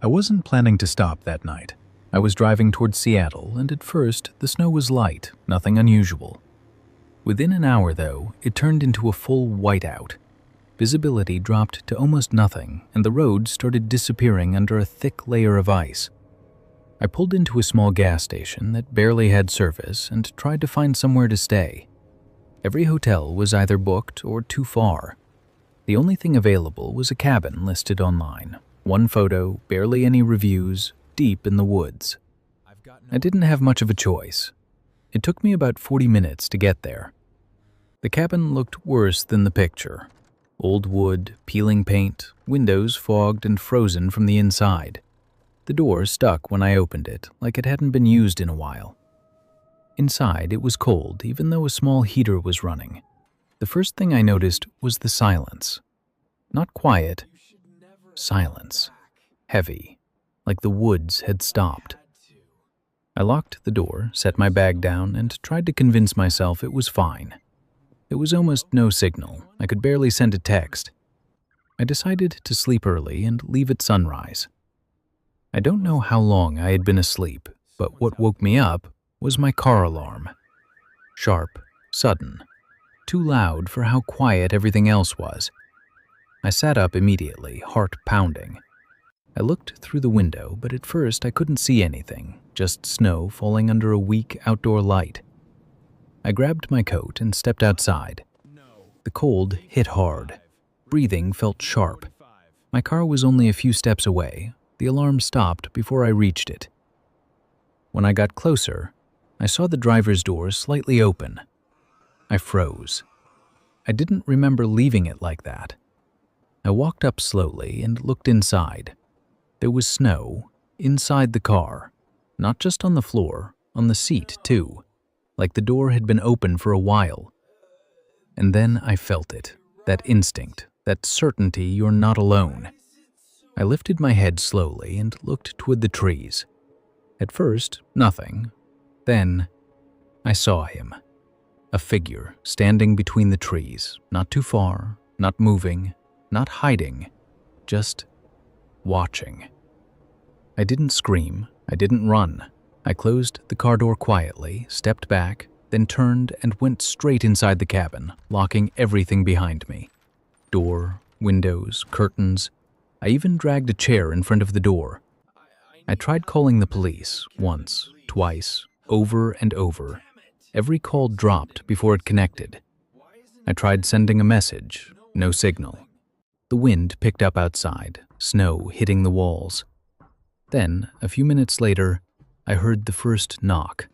I wasn't planning to stop that night. I was driving towards Seattle, and at first, the snow was light, nothing unusual. Within an hour, though, it turned into a full whiteout. Visibility dropped to almost nothing, and the road started disappearing under a thick layer of ice. I pulled into a small gas station that barely had service and tried to find somewhere to stay. Every hotel was either booked or too far. The only thing available was a cabin listed online. One photo, barely any reviews, deep in the woods. I didn't have much of a choice. It took me about 40 minutes to get there. The cabin looked worse than the picture. Old wood, peeling paint, windows fogged and frozen from the inside. The door stuck when I opened it, like it hadn't been used in a while. Inside, it was cold, even though a small heater was running. The first thing I noticed was the silence. Not quiet, silence. Heavy, like the woods had stopped. I locked the door, set my bag down, and tried to convince myself it was fine. There was almost no signal. I could barely send a text. I decided to sleep early and leave at sunrise. I don't know how long I had been asleep, but what woke me up was my car alarm. Sharp, sudden, too loud for how quiet everything else was. I sat up immediately, heart pounding. I looked through the window, but at first I couldn't see anything, just snow falling under a weak outdoor light. I grabbed my coat and stepped outside. The cold hit hard. Breathing felt sharp. My car was only a few steps away. The alarm stopped before I reached it. When I got closer, I saw the driver's door slightly open. I froze. I didn't remember leaving it like that. I walked up slowly and looked inside. There was snow inside the car, not just on the floor, on the seat too, like the door had been open for a while. And then I felt it, that instinct, that certainty you're not alone. I lifted my head slowly and looked toward the trees. At first, nothing. Then, I saw him. A figure standing between the trees, not too far, not moving, not hiding, just watching. I didn't scream. I didn't run. I closed the car door quietly, stepped back, then turned and went straight inside the cabin, locking everything behind me. Door, windows, curtains. I even dragged a chair in front of the door. I tried calling the police once, twice, over and over. Every call dropped before it connected. I tried sending a message, no signal. The wind picked up outside, snow hitting the walls. Then, a few minutes later, I heard the first knock.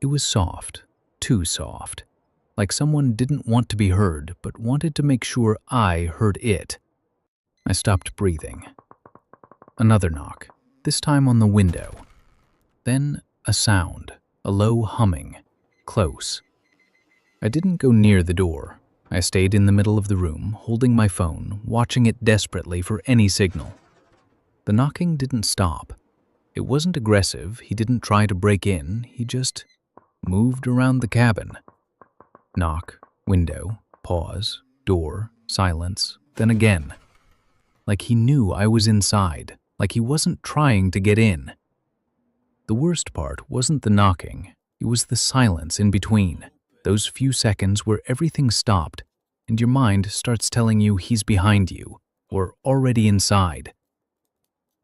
It was soft, too soft, like someone didn't want to be heard but wanted to make sure I heard it. I stopped breathing. Another knock, this time on the window. Then a sound, a low humming, close. I didn't go near the door. I stayed in the middle of the room, holding my phone, watching it desperately for any signal. The knocking didn't stop. It wasn't aggressive. He didn't try to break in. He just moved around the cabin. Knock, window, pause, door, silence, then again. Like he knew I was inside, like he wasn't trying to get in. The worst part wasn't the knocking. It was the silence in between. Those few seconds where everything stopped and your mind starts telling you he's behind you or already inside.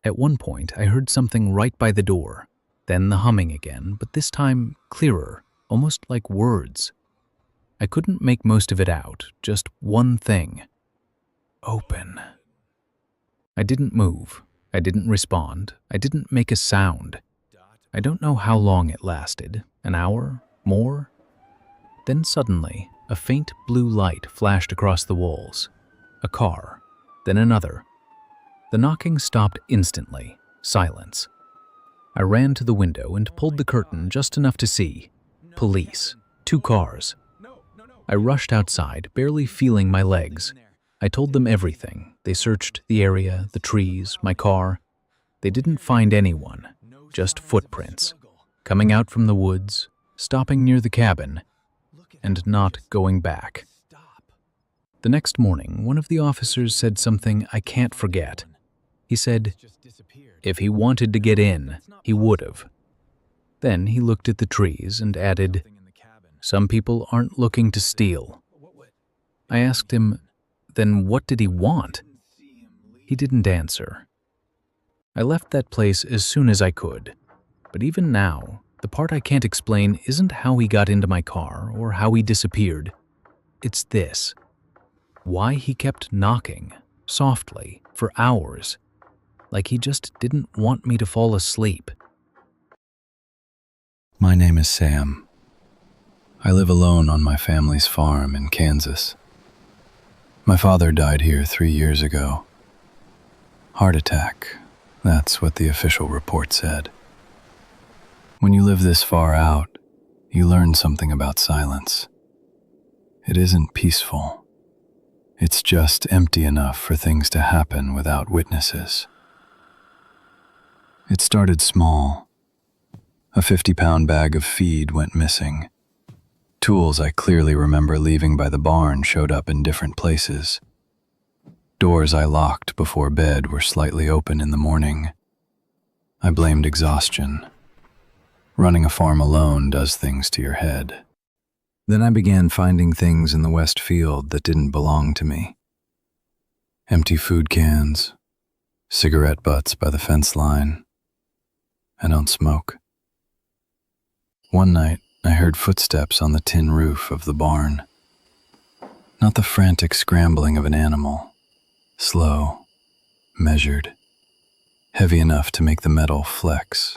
At one point, I heard something right by the door, then the humming again, but this time clearer, almost like words. I couldn't make most of it out, just one thing. Open. I didn't move. I didn't respond. I didn't make a sound. I don't know how long it lasted. An hour? More? Then suddenly, a faint blue light flashed across the walls. A car. Then another. The knocking stopped instantly. Silence. I ran to the window and pulled the curtain just enough to see. Police. 2 cars. I rushed outside, barely feeling my legs. I told them everything. They searched the area, the trees, my car. They didn't find anyone, just footprints, coming out from the woods, stopping near the cabin, and not going back. The next morning, one of the officers said something I can't forget. He said if he wanted to get in, he would have. Then he looked at the trees and added, "Some people aren't looking to steal." I asked him, then what did he want? He didn't answer. I left that place as soon as I could, but even now, the part I can't explain isn't how he got into my car or how he disappeared. It's this: why he kept knocking, softly, for hours, like he just didn't want me to fall asleep. My name is Sam. I live alone on my family's farm in Kansas. My father died here 3 years ago. Heart attack, that's what the official report said. When you live this far out, you learn something about silence. It isn't peaceful. It's just empty enough for things to happen without witnesses. It started small. A 50-pound bag of feed went missing. Tools I clearly remember leaving by the barn showed up in different places. Doors I locked before bed were slightly open in the morning. I blamed exhaustion. Running a farm alone does things to your head. Then I began finding things in the west field that didn't belong to me. Empty food cans, cigarette butts by the fence line. I don't smoke. One night, I heard footsteps on the tin roof of the barn. Not the frantic scrambling of an animal. Slow, measured, heavy enough to make the metal flex.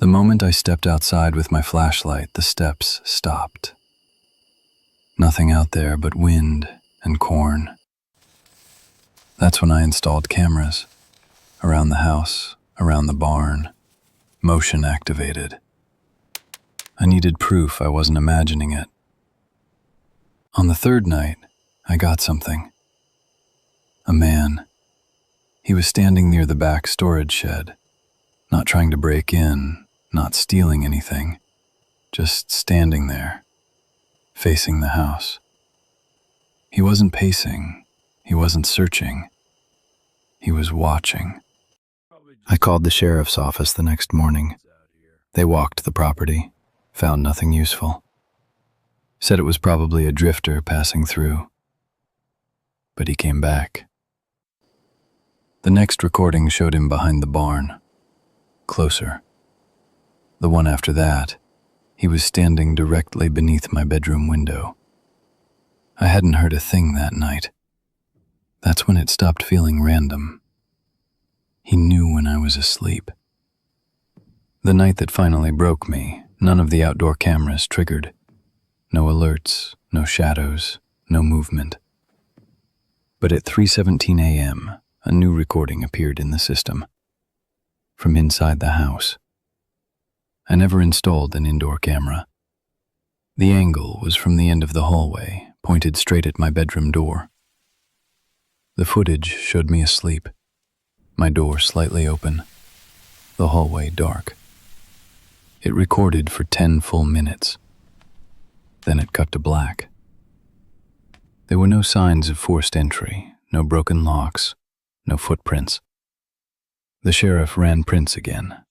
The moment I stepped outside with my flashlight, the steps stopped. Nothing out there but wind and corn. That's when I installed cameras. Around the house, around the barn, motion activated. I needed proof I wasn't imagining it. On the third night, I got something. A man. He was standing near the back storage shed, not trying to break in, not stealing anything, just standing there, facing the house. He wasn't pacing, he wasn't searching, he was watching. I called the sheriff's office the next morning. They walked the property, found nothing useful. Said it was probably a drifter passing through. But he came back. The next recording showed him behind the barn. Closer. The one after that, he was standing directly beneath my bedroom window. I hadn't heard a thing that night. That's when it stopped feeling random. He knew when I was asleep. The night that finally broke me, none of the outdoor cameras triggered. No alerts, no shadows, no movement. But at 3:17 a.m., a new recording appeared in the system. From inside the house. I never installed an indoor camera. The angle was from the end of the hallway, pointed straight at my bedroom door. The footage showed me asleep, my door slightly open, the hallway dark. It recorded for 10 full minutes. Then it cut to black. There were no signs of forced entry, no broken locks, no footprints. The sheriff ran prints again.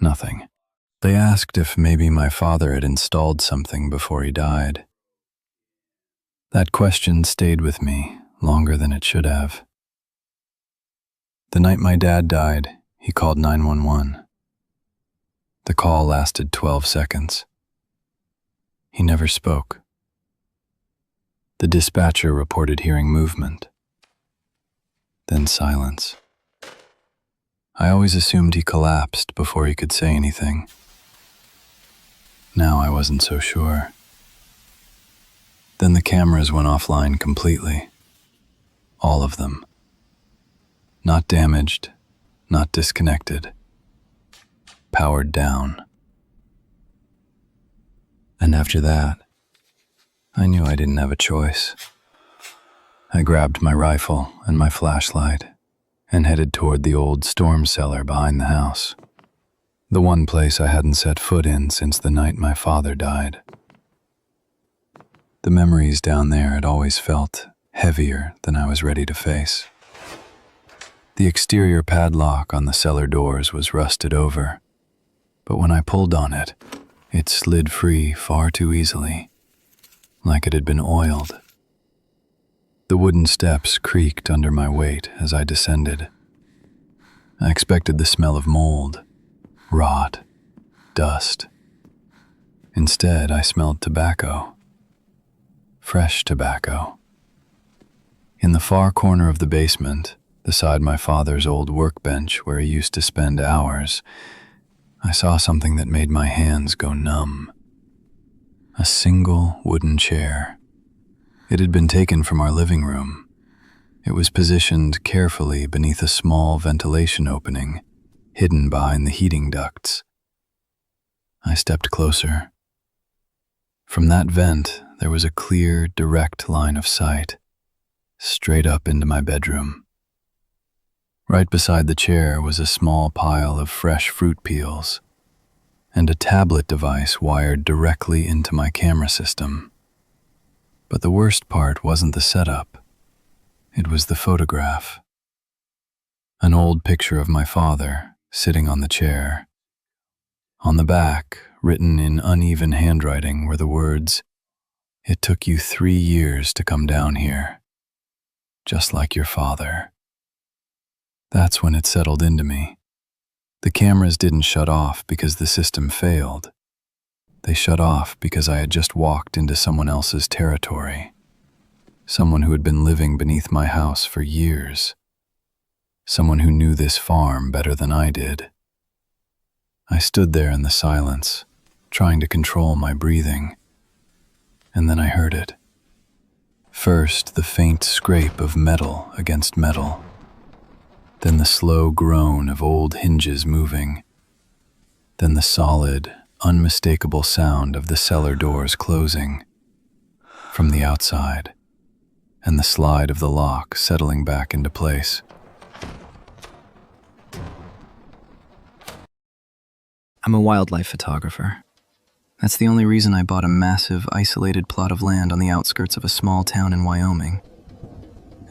Nothing. They asked if maybe my father had installed something before he died. That question stayed with me longer than it should have. The night my dad died, he called 911. The call lasted 12 seconds. He never spoke. The dispatcher reported hearing movement. Then silence. I always assumed he collapsed before he could say anything. Now I wasn't so sure. Then the cameras went offline completely. All of them. Not damaged, not disconnected. Powered down. And after that, I knew I didn't have a choice. I grabbed my rifle and my flashlight and headed toward the old storm cellar behind the house. The one place I hadn't set foot in since the night my father died. The memories down there had always felt heavier than I was ready to face. The exterior padlock on the cellar doors was rusted over, but when I pulled on it, it slid free far too easily, like it had been oiled. The wooden steps creaked under my weight as I descended. I expected the smell of mold, rot, dust. Instead, I smelled tobacco. Fresh tobacco. In the far corner of the basement, beside my father's old workbench where he used to spend hours, I saw something that made my hands go numb. A single wooden chair. It had been taken from our living room. It was positioned carefully beneath a small ventilation opening, hidden behind the heating ducts. I stepped closer. From that vent, there was a clear, direct line of sight, straight up into my bedroom. Right beside the chair was a small pile of fresh fruit peels, and a tablet device wired directly into my camera system. But the worst part wasn't the setup. It was the photograph. An old picture of my father, sitting on the chair. On the back, written in uneven handwriting, were the words, "It took you 3 years to come down here, just like your father." That's when it settled into me. The cameras didn't shut off because the system failed. They shut off because I had just walked into someone else's territory. Someone who had been living beneath my house for years. Someone who knew this farm better than I did. I stood there in the silence, trying to control my breathing. And then I heard it. First, the faint scrape of metal against metal. Then the slow groan of old hinges moving. Then the solid, unmistakable sound of the cellar doors closing from the outside, and the slide of the lock settling back into place. I'm a wildlife photographer. That's the only reason I bought a massive, isolated plot of land on the outskirts of a small town in Wyoming.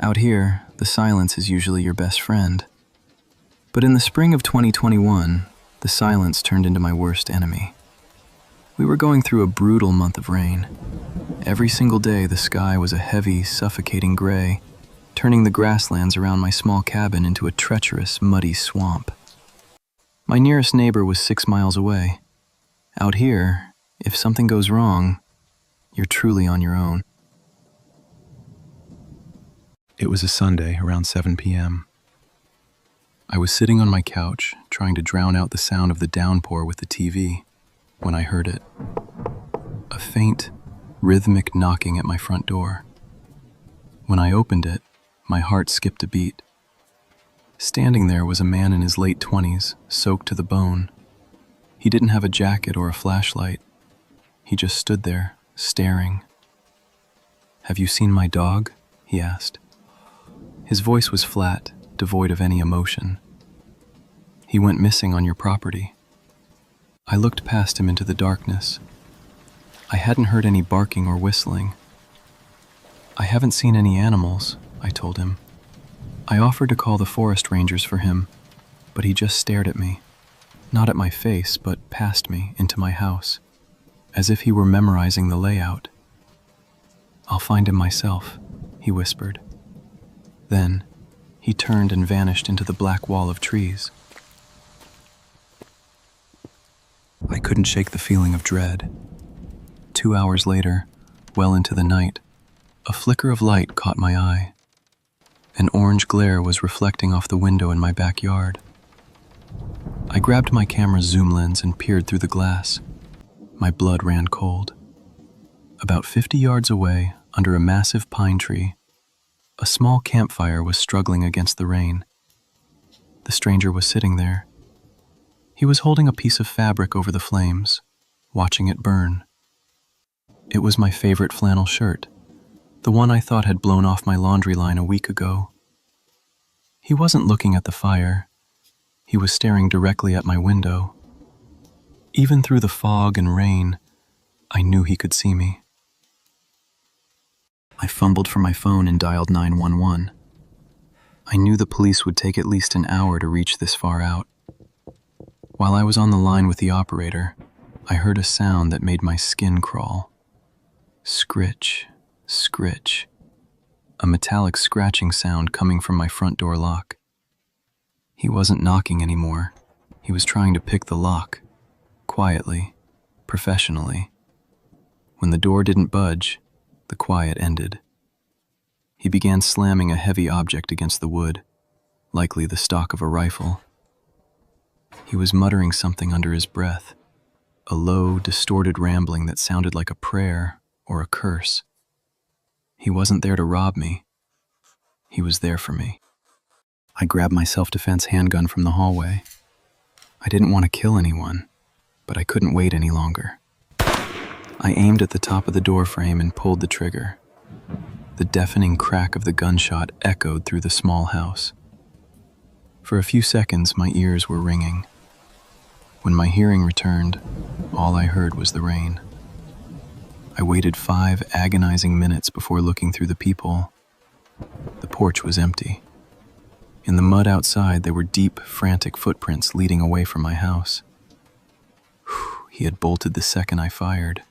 Out here, the silence is usually your best friend. But in the spring of 2021, the silence turned into my worst enemy. We were going through a brutal month of rain. Every single day, the sky was a heavy, suffocating gray, turning the grasslands around my small cabin into a treacherous, muddy swamp. My nearest neighbor was 6 miles away. Out here, if something goes wrong, you're truly on your own. It was a Sunday around 7 p.m. I was sitting on my couch, trying to drown out the sound of the downpour with the TV, when I heard it. A faint, rhythmic knocking at my front door. When I opened it, my heart skipped a beat. Standing there was a man in his late 20s, soaked to the bone. He didn't have a jacket or a flashlight. He just stood there, staring. "Have you seen my dog?" he asked. His voice was flat, devoid of any emotion. "He went missing on your property." I looked past him into the darkness. I hadn't heard any barking or whistling. "I haven't seen any animals," I told him. I offered to call the forest rangers for him, but he just stared at me. Not at my face, but past me, into my house, as if he were memorizing the layout. "I'll find him myself," he whispered. Then, he turned and vanished into the black wall of trees. I couldn't shake the feeling of dread. 2 hours later, well into the night, a flicker of light caught my eye. An orange glare was reflecting off the window in my backyard. I grabbed my camera's zoom lens and peered through the glass. My blood ran cold. About 50 yards away, under a massive pine tree, a small campfire was struggling against the rain. The stranger was sitting there. He was holding a piece of fabric over the flames, watching it burn. It was my favorite flannel shirt, the one I thought had blown off my laundry line a week ago. He wasn't looking at the fire. He was staring directly at my window. Even through the fog and rain, I knew he could see me. I fumbled for my phone and dialed 911. I knew the police would take at least an hour to reach this far out. While I was on the line with the operator, I heard a sound that made my skin crawl. Scritch, scritch. A metallic scratching sound coming from my front door lock. He wasn't knocking anymore. He was trying to pick the lock, quietly, professionally. When the door didn't budge, the quiet ended. He began slamming a heavy object against the wood, likely the stock of a rifle. He was muttering something under his breath, a low, distorted rambling that sounded like a prayer or a curse. He wasn't there to rob me. He was there for me. I grabbed my self-defense handgun from the hallway. I didn't want to kill anyone, but I couldn't wait any longer. I aimed at the top of the door frame and pulled the trigger. The deafening crack of the gunshot echoed through the small house. For a few seconds, my ears were ringing. When my hearing returned, all I heard was the rain. I waited 5 agonizing minutes before looking through the peephole. The porch was empty. In the mud outside, there were deep, frantic footprints leading away from my house. He had bolted the second I fired.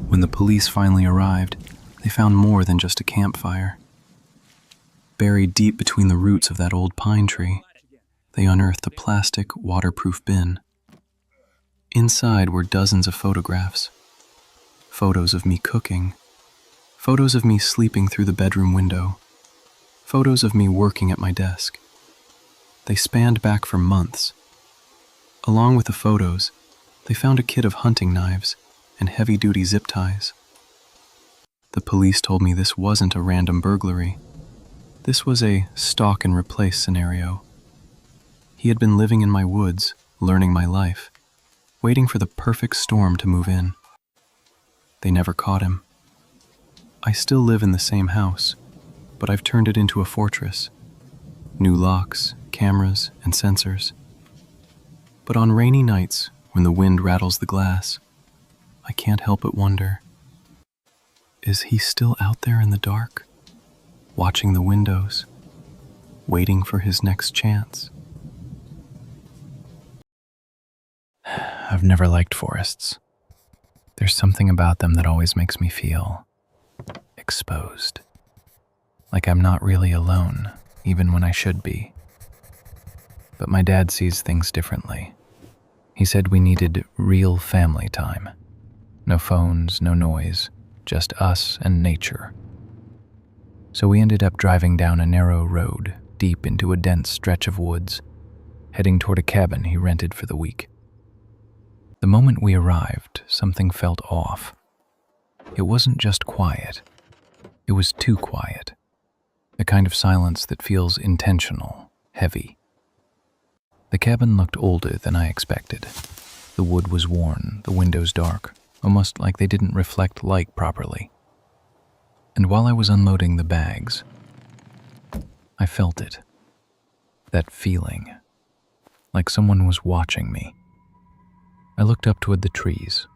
When the police finally arrived, they found more than just a campfire. Buried deep between the roots of that old pine tree, they unearthed a plastic, waterproof bin. Inside were dozens of photographs. Photos of me cooking. Photos of me sleeping through the bedroom window. Photos of me working at my desk. They spanned back for months. Along with the photos, they found a kit of hunting knives and heavy-duty zip ties. The police told me this wasn't a random burglary. This was a stalk and replace scenario. He had been living in my woods, learning my life, waiting for the perfect storm to move in. They never caught him. I still live in the same house, but I've turned it into a fortress. New locks, cameras, and sensors. But on rainy nights, when the wind rattles the glass, I can't help but wonder, is he still out there in the dark, watching the windows, waiting for his next chance? I've never liked forests. There's something about them that always makes me feel exposed. Like I'm not really alone, even when I should be. But my dad sees things differently. He said we needed real family time. No phones, no noise, just us and nature. So we ended up driving down a narrow road, deep into a dense stretch of woods, heading toward a cabin he rented for the week. The moment we arrived, something felt off. It wasn't just quiet. It was too quiet. The kind of silence that feels intentional, heavy. The cabin looked older than I expected. The wood was worn, the windows dark, almost like they didn't reflect light properly. And while I was unloading the bags, I felt it. That feeling, like someone was watching me. I looked up toward the trees.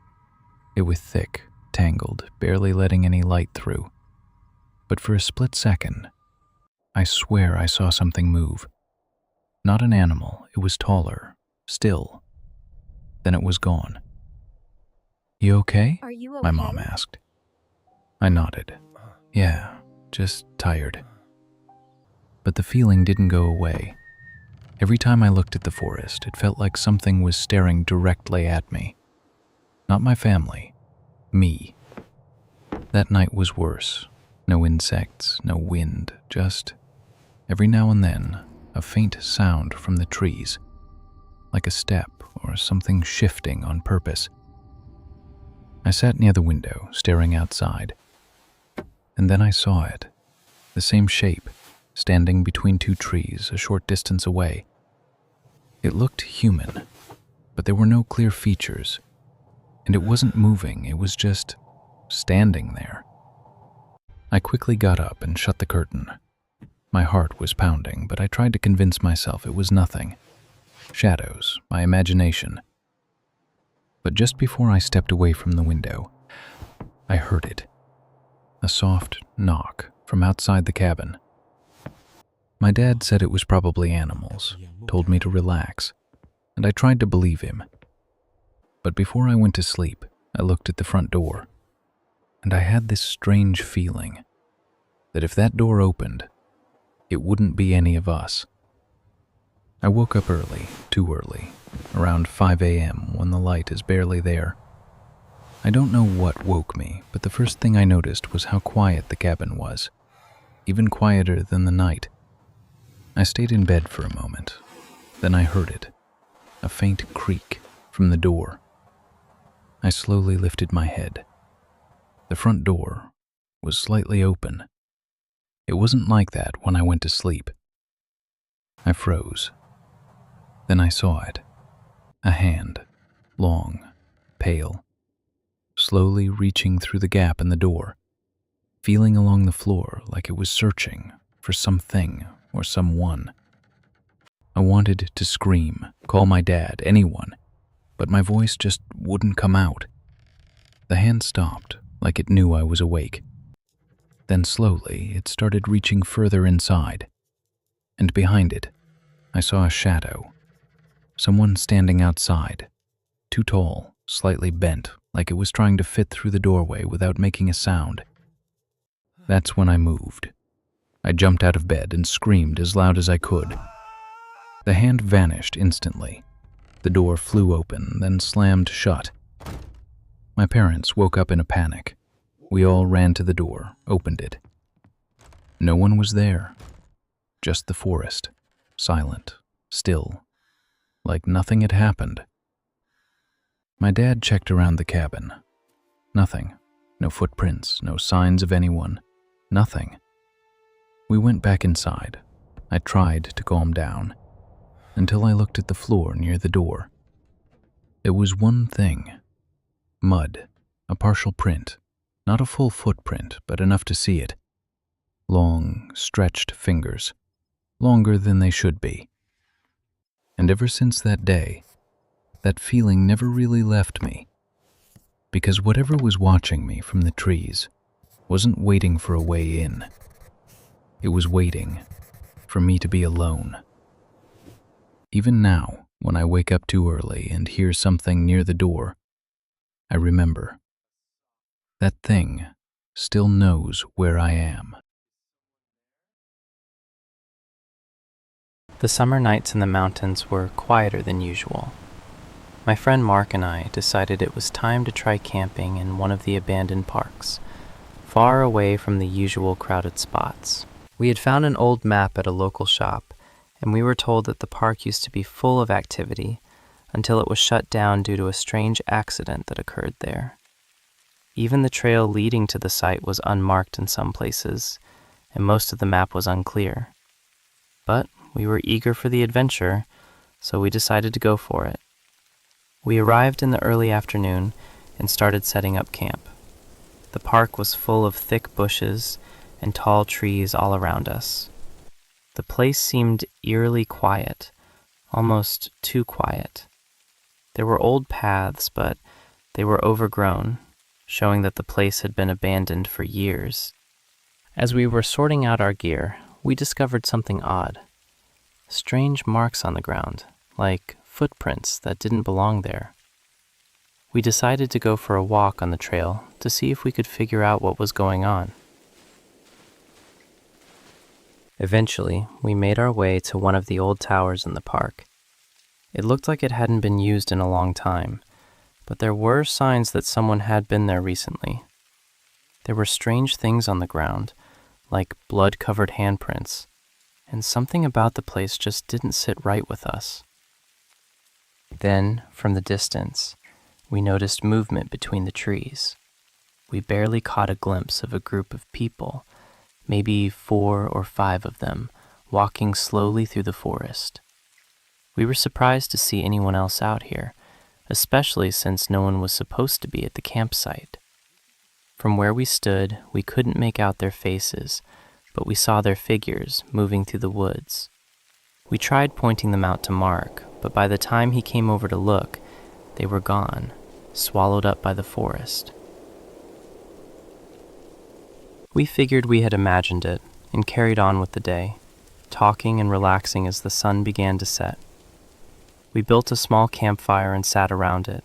It was thick, tangled, barely letting any light through. But for a split second, I swear I saw something move. Not an animal, it was taller, still. Then it was gone. "You okay?" Are you okay? My mom asked. I nodded. Yeah, just tired. But the feeling didn't go away. Every time I looked at the forest, it felt like something was staring directly at me. Not my family, me. That night was worse. No insects, no wind, just, every now and then, a faint sound from the trees, like a step or something shifting on purpose. I sat near the window, staring outside. And then I saw it, the same shape, standing between 2 trees a short distance away. It looked human, but there were no clear features, and it wasn't moving, it was just standing there. I quickly got up and shut the curtain. My heart was pounding, but I tried to convince myself it was nothing. Shadows, my imagination. But just before I stepped away from the window, I heard it. A soft knock from outside the cabin. My dad said it was probably animals, told me to relax, and I tried to believe him. But before I went to sleep, I looked at the front door, and I had this strange feeling that if that door opened, it wouldn't be any of us. I woke up early, too early, around 5 a.m. when the light is barely there. I don't know what woke me, but the first thing I noticed was how quiet the cabin was, even quieter than the night. I stayed in bed for a moment. Then I heard it, a faint creak from the door. I slowly lifted my head. The front door was slightly open. It wasn't like that when I went to sleep. I froze. Then I saw it. A hand, long, pale, slowly reaching through the gap in the door, feeling along the floor like it was searching for something or someone. I wanted to scream, call my dad, anyone, but my voice just wouldn't come out. The hand stopped, like it knew I was awake. Then slowly, it started reaching further inside, and behind it, I saw a shadow. Someone standing outside, too tall, slightly bent, like it was trying to fit through the doorway without making a sound. That's when I moved. I jumped out of bed and screamed as loud as I could. The hand vanished instantly. The door flew open, then slammed shut. My parents woke up in a panic. We all ran to the door, opened it. No one was there. Just the forest, silent, still, like nothing had happened. My dad checked around the cabin. Nothing. No footprints, no signs of anyone. Nothing. We went back inside. I tried to calm down, until I looked at the floor near the door. There was one thing. Mud, a partial print, not a full footprint, but enough to see it. Long, stretched fingers, longer than they should be. And ever since that day, that feeling never really left me, because whatever was watching me from the trees wasn't waiting for a way in. It was waiting for me to be alone. Even now, when I wake up too early and hear something near the door, I remember. That thing still knows where I am. The summer nights in the mountains were quieter than usual. My friend Mark and I decided it was time to try camping in one of the abandoned parks, far away from the usual crowded spots. We had found an old map at a local shop, and we were told that the park used to be full of activity until it was shut down due to a strange accident that occurred there. Even the trail leading to the site was unmarked in some places, and most of the map was unclear. But we were eager for the adventure, so we decided to go for it. We arrived in the early afternoon and started setting up camp. The park was full of thick bushes and tall trees all around us. The place seemed eerily quiet, almost too quiet. There were old paths, but they were overgrown, showing that the place had been abandoned for years. As we were sorting out our gear, we discovered something odd. Strange marks on the ground, like footprints that didn't belong there. We decided to go for a walk on the trail to see if we could figure out what was going on. Eventually, we made our way to one of the old towers in the park. It looked like it hadn't been used in a long time, but there were signs that someone had been there recently. There were strange things on the ground, like blood-covered handprints, and something about the place just didn't sit right with us. Then, from the distance, we noticed movement between the trees. We barely caught a glimpse of a group of people, maybe 4 or 5 of them, walking slowly through the forest. We were surprised to see anyone else out here, especially since no one was supposed to be at the campsite. From where we stood, we couldn't make out their faces, but we saw their figures moving through the woods. We tried pointing them out to Mark, but by the time he came over to look, they were gone, swallowed up by the forest. We figured we had imagined it and carried on with the day, talking and relaxing as the sun began to set. We built a small campfire and sat around it.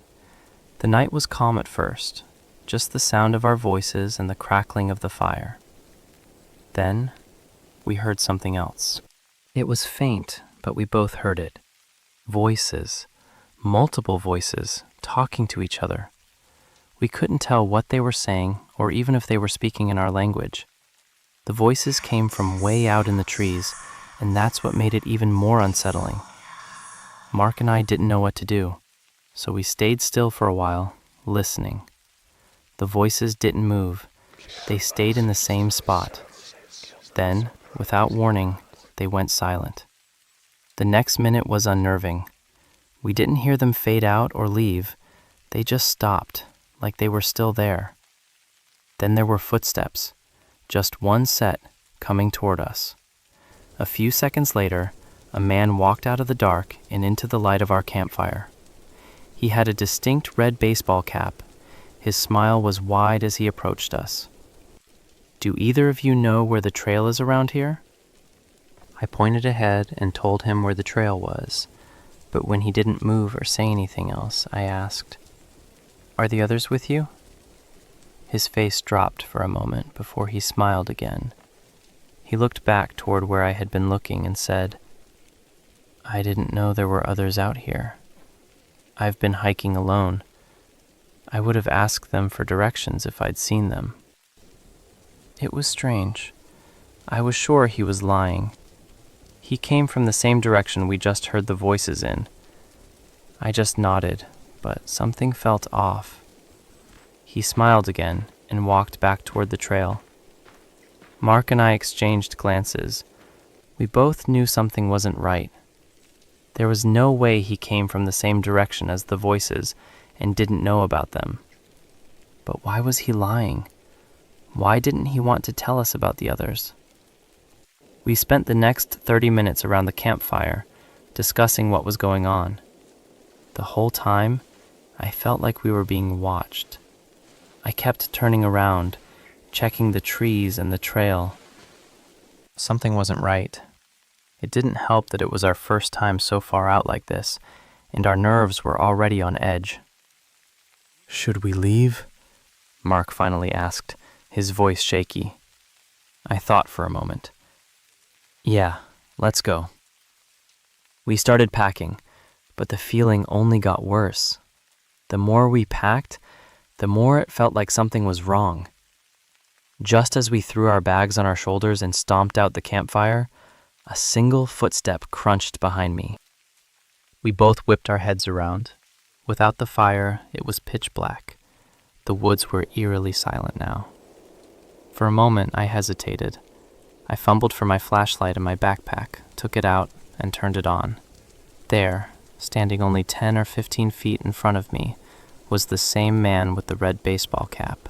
The night was calm at first, just the sound of our voices and the crackling of the fire. Then, we heard something else. It was faint, but we both heard it. Voices, multiple voices, talking to each other. We couldn't tell what they were saying or even if they were speaking in our language. The voices came from way out in the trees, and that's what made it even more unsettling. Mark and I didn't know what to do, so we stayed still for a while, listening. The voices didn't move. They stayed in the same spot. Then, without warning, they went silent. The next minute was unnerving. We didn't hear them fade out or leave. They just stopped, like they were still there. Then there were footsteps, just one set, coming toward us. A few seconds later, a man walked out of the dark and into the light of our campfire. He had a distinct red baseball cap. His smile was wide as he approached us. "Do either of you know where the trail is around here?" I pointed ahead and told him where the trail was, but when he didn't move or say anything else, I asked, "Are the others with you?" His face dropped for a moment before he smiled again. He looked back toward where I had been looking and said, "I didn't know there were others out here. I've been hiking alone. I would have asked them for directions if I'd seen them." It was strange. I was sure he was lying. He came from the same direction we just heard the voices in. I just nodded, but something felt off. He smiled again and walked back toward the trail. Mark and I exchanged glances. We both knew something wasn't right. There was no way he came from the same direction as the voices and didn't know about them. But why was he lying? Why didn't he want to tell us about the others? We spent the next 30 minutes around the campfire, discussing what was going on. The whole time, I felt like we were being watched. I kept turning around, checking the trees and the trail. Something wasn't right. It didn't help that it was our first time so far out like this, and our nerves were already on edge. "Should we leave?" Mark finally asked, his voice shaky. I thought for a moment. "Yeah, let's go." We started packing, but the feeling only got worse. The more we packed, the more it felt like something was wrong. Just as we threw our bags on our shoulders and stomped out the campfire, a single footstep crunched behind me. We both whipped our heads around. Without the fire, it was pitch black. The woods were eerily silent now. For a moment, I hesitated. I fumbled for my flashlight in my backpack, took it out, and turned it on. There, standing only 10 or 15 feet in front of me, was the same man with the red baseball cap.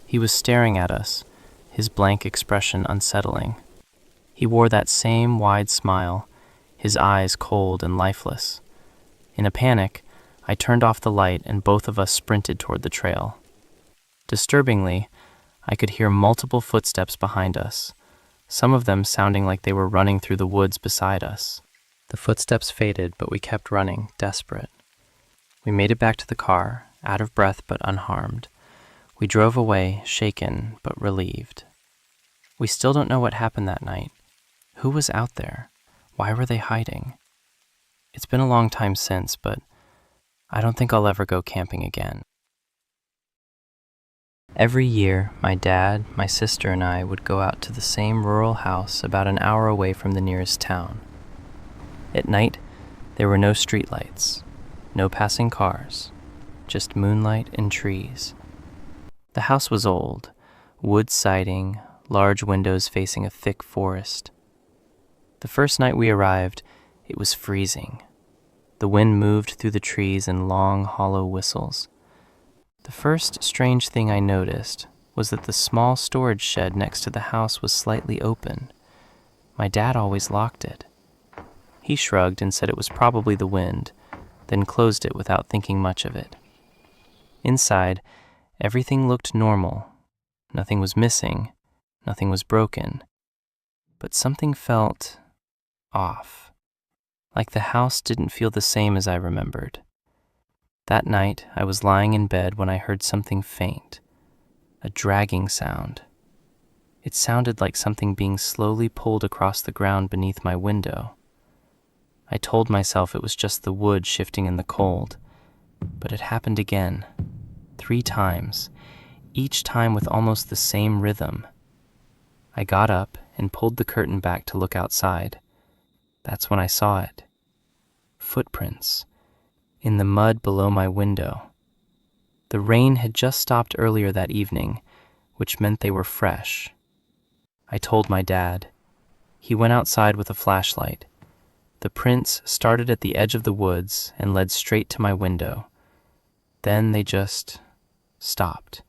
He was staring at us, his blank expression unsettling. He wore that same wide smile, his eyes cold and lifeless. In a panic, I turned off the light and both of us sprinted toward the trail. Disturbingly, I could hear multiple footsteps behind us, some of them sounding like they were running through the woods beside us. The footsteps faded, but we kept running, desperate. We made it back to the car, out of breath but unharmed. We drove away, shaken but relieved. We still don't know what happened that night. Who was out there? Why were they hiding? It's been a long time since, but I don't think I'll ever go camping again. Every year, my dad, my sister, and I would go out to the same rural house about an hour away from the nearest town. At night, there were no streetlights, no passing cars, just moonlight and trees. The house was old, wood siding, large windows facing a thick forest. The first night we arrived, it was freezing. The wind moved through the trees in long, hollow whistles. The first strange thing I noticed was that the small storage shed next to the house was slightly open. My dad always locked it. He shrugged and said it was probably the wind, then closed it without thinking much of it. Inside, everything looked normal. Nothing was missing, nothing was broken. But something felt off. Like the house didn't feel the same as I remembered. That night, I was lying in bed when I heard something faint, a dragging sound. It sounded like something being slowly pulled across the ground beneath my window. I told myself it was just the wood shifting in the cold, but it happened again, 3 times, each time with almost the same rhythm. I got up and pulled the curtain back to look outside. That's when I saw it. Footprints in the mud below my window. The rain had just stopped earlier that evening, which meant they were fresh. I told my dad. He went outside with a flashlight. The prints started at the edge of the woods and led straight to my window. Then they just stopped.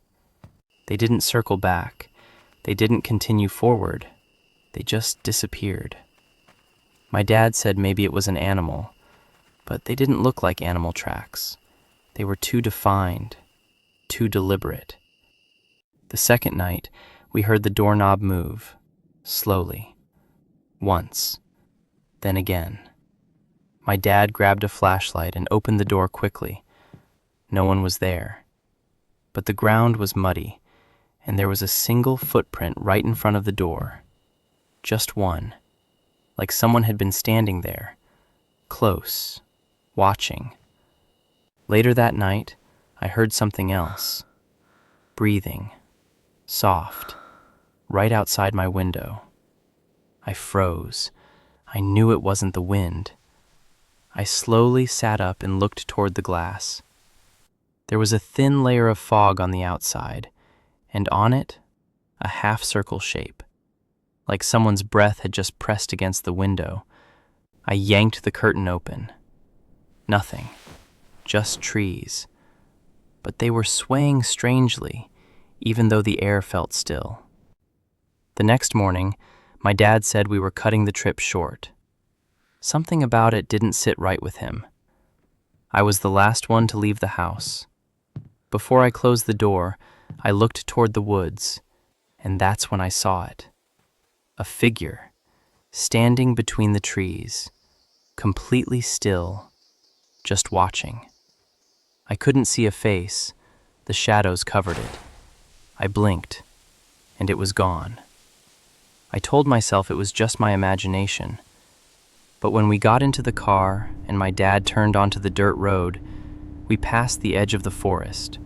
They didn't circle back. They didn't continue forward. They just disappeared. My dad said maybe it was an animal, but they didn't look like animal tracks. They were too defined, too deliberate. The second night, we heard the doorknob move, slowly. Once, then again. My dad grabbed a flashlight and opened the door quickly. No one was there. But the ground was muddy, and there was a single footprint right in front of the door. Just one, like someone had been standing there, close, watching. Later that night, I heard something else. Breathing, soft, right outside my window. I froze. I knew it wasn't the wind. I slowly sat up and looked toward the glass. There was a thin layer of fog on the outside, and on it, a half-circle shape, like someone's breath had just pressed against the window. I yanked the curtain open. Nothing, just trees. But they were swaying strangely, even though the air felt still. The next morning, my dad said we were cutting the trip short. Something about it didn't sit right with him. I was the last one to leave the house. Before I closed the door, I looked toward the woods, and that's when I saw it. A figure, standing between the trees, completely still, just watching. I couldn't see a face. The shadows covered it. I blinked, and it was gone. I told myself it was just my imagination. But when we got into the car and my dad turned onto the dirt road, we passed the edge of the forest,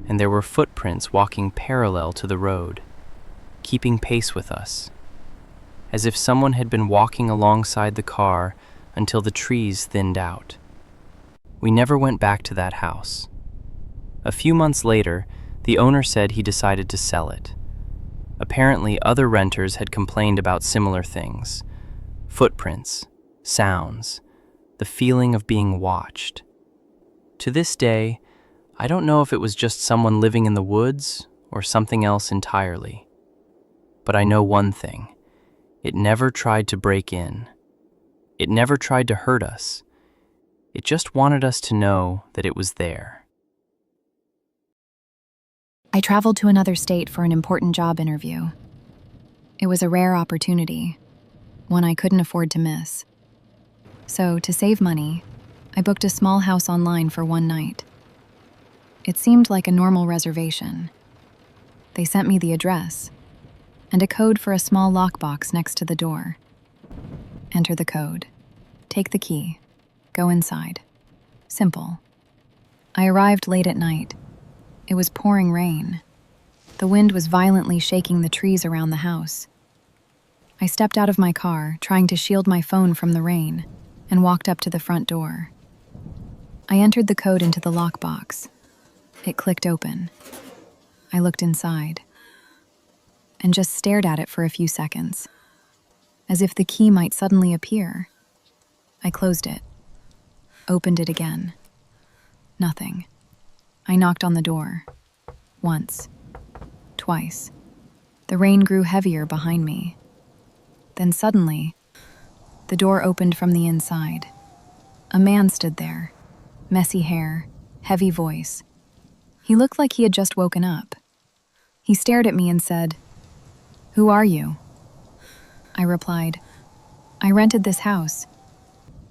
and there were footprints walking parallel to the road, keeping pace with us, as if someone had been walking alongside the car until the trees thinned out. We never went back to that house. A few months later, the owner said he decided to sell it. Apparently, other renters had complained about similar things. Footprints, sounds, the feeling of being watched. To this day, I don't know if it was just someone living in the woods or something else entirely. But I know one thing. It never tried to break in. It never tried to hurt us. It just wanted us to know that it was there. I traveled to another state for an important job interview. It was a rare opportunity, one I couldn't afford to miss. So, to save money, I booked a small house online for one night. It seemed like a normal reservation. They sent me the address and a code for a small lockbox next to the door. Enter the code. Take the key. Go inside. Simple. I arrived late at night. It was pouring rain. The wind was violently shaking the trees around the house. I stepped out of my car, trying to shield my phone from the rain, and walked up to the front door. I entered the code into the lockbox. It clicked open. I looked inside and just stared at it for a few seconds, as if the key might suddenly appear. I closed it, opened it again. Nothing. I knocked on the door. Once. Twice. The rain grew heavier behind me. Then suddenly, the door opened from the inside. A man stood there. Messy hair, heavy voice. He looked like he had just woken up. He stared at me and said, "Who are you?" I replied, I rented this house.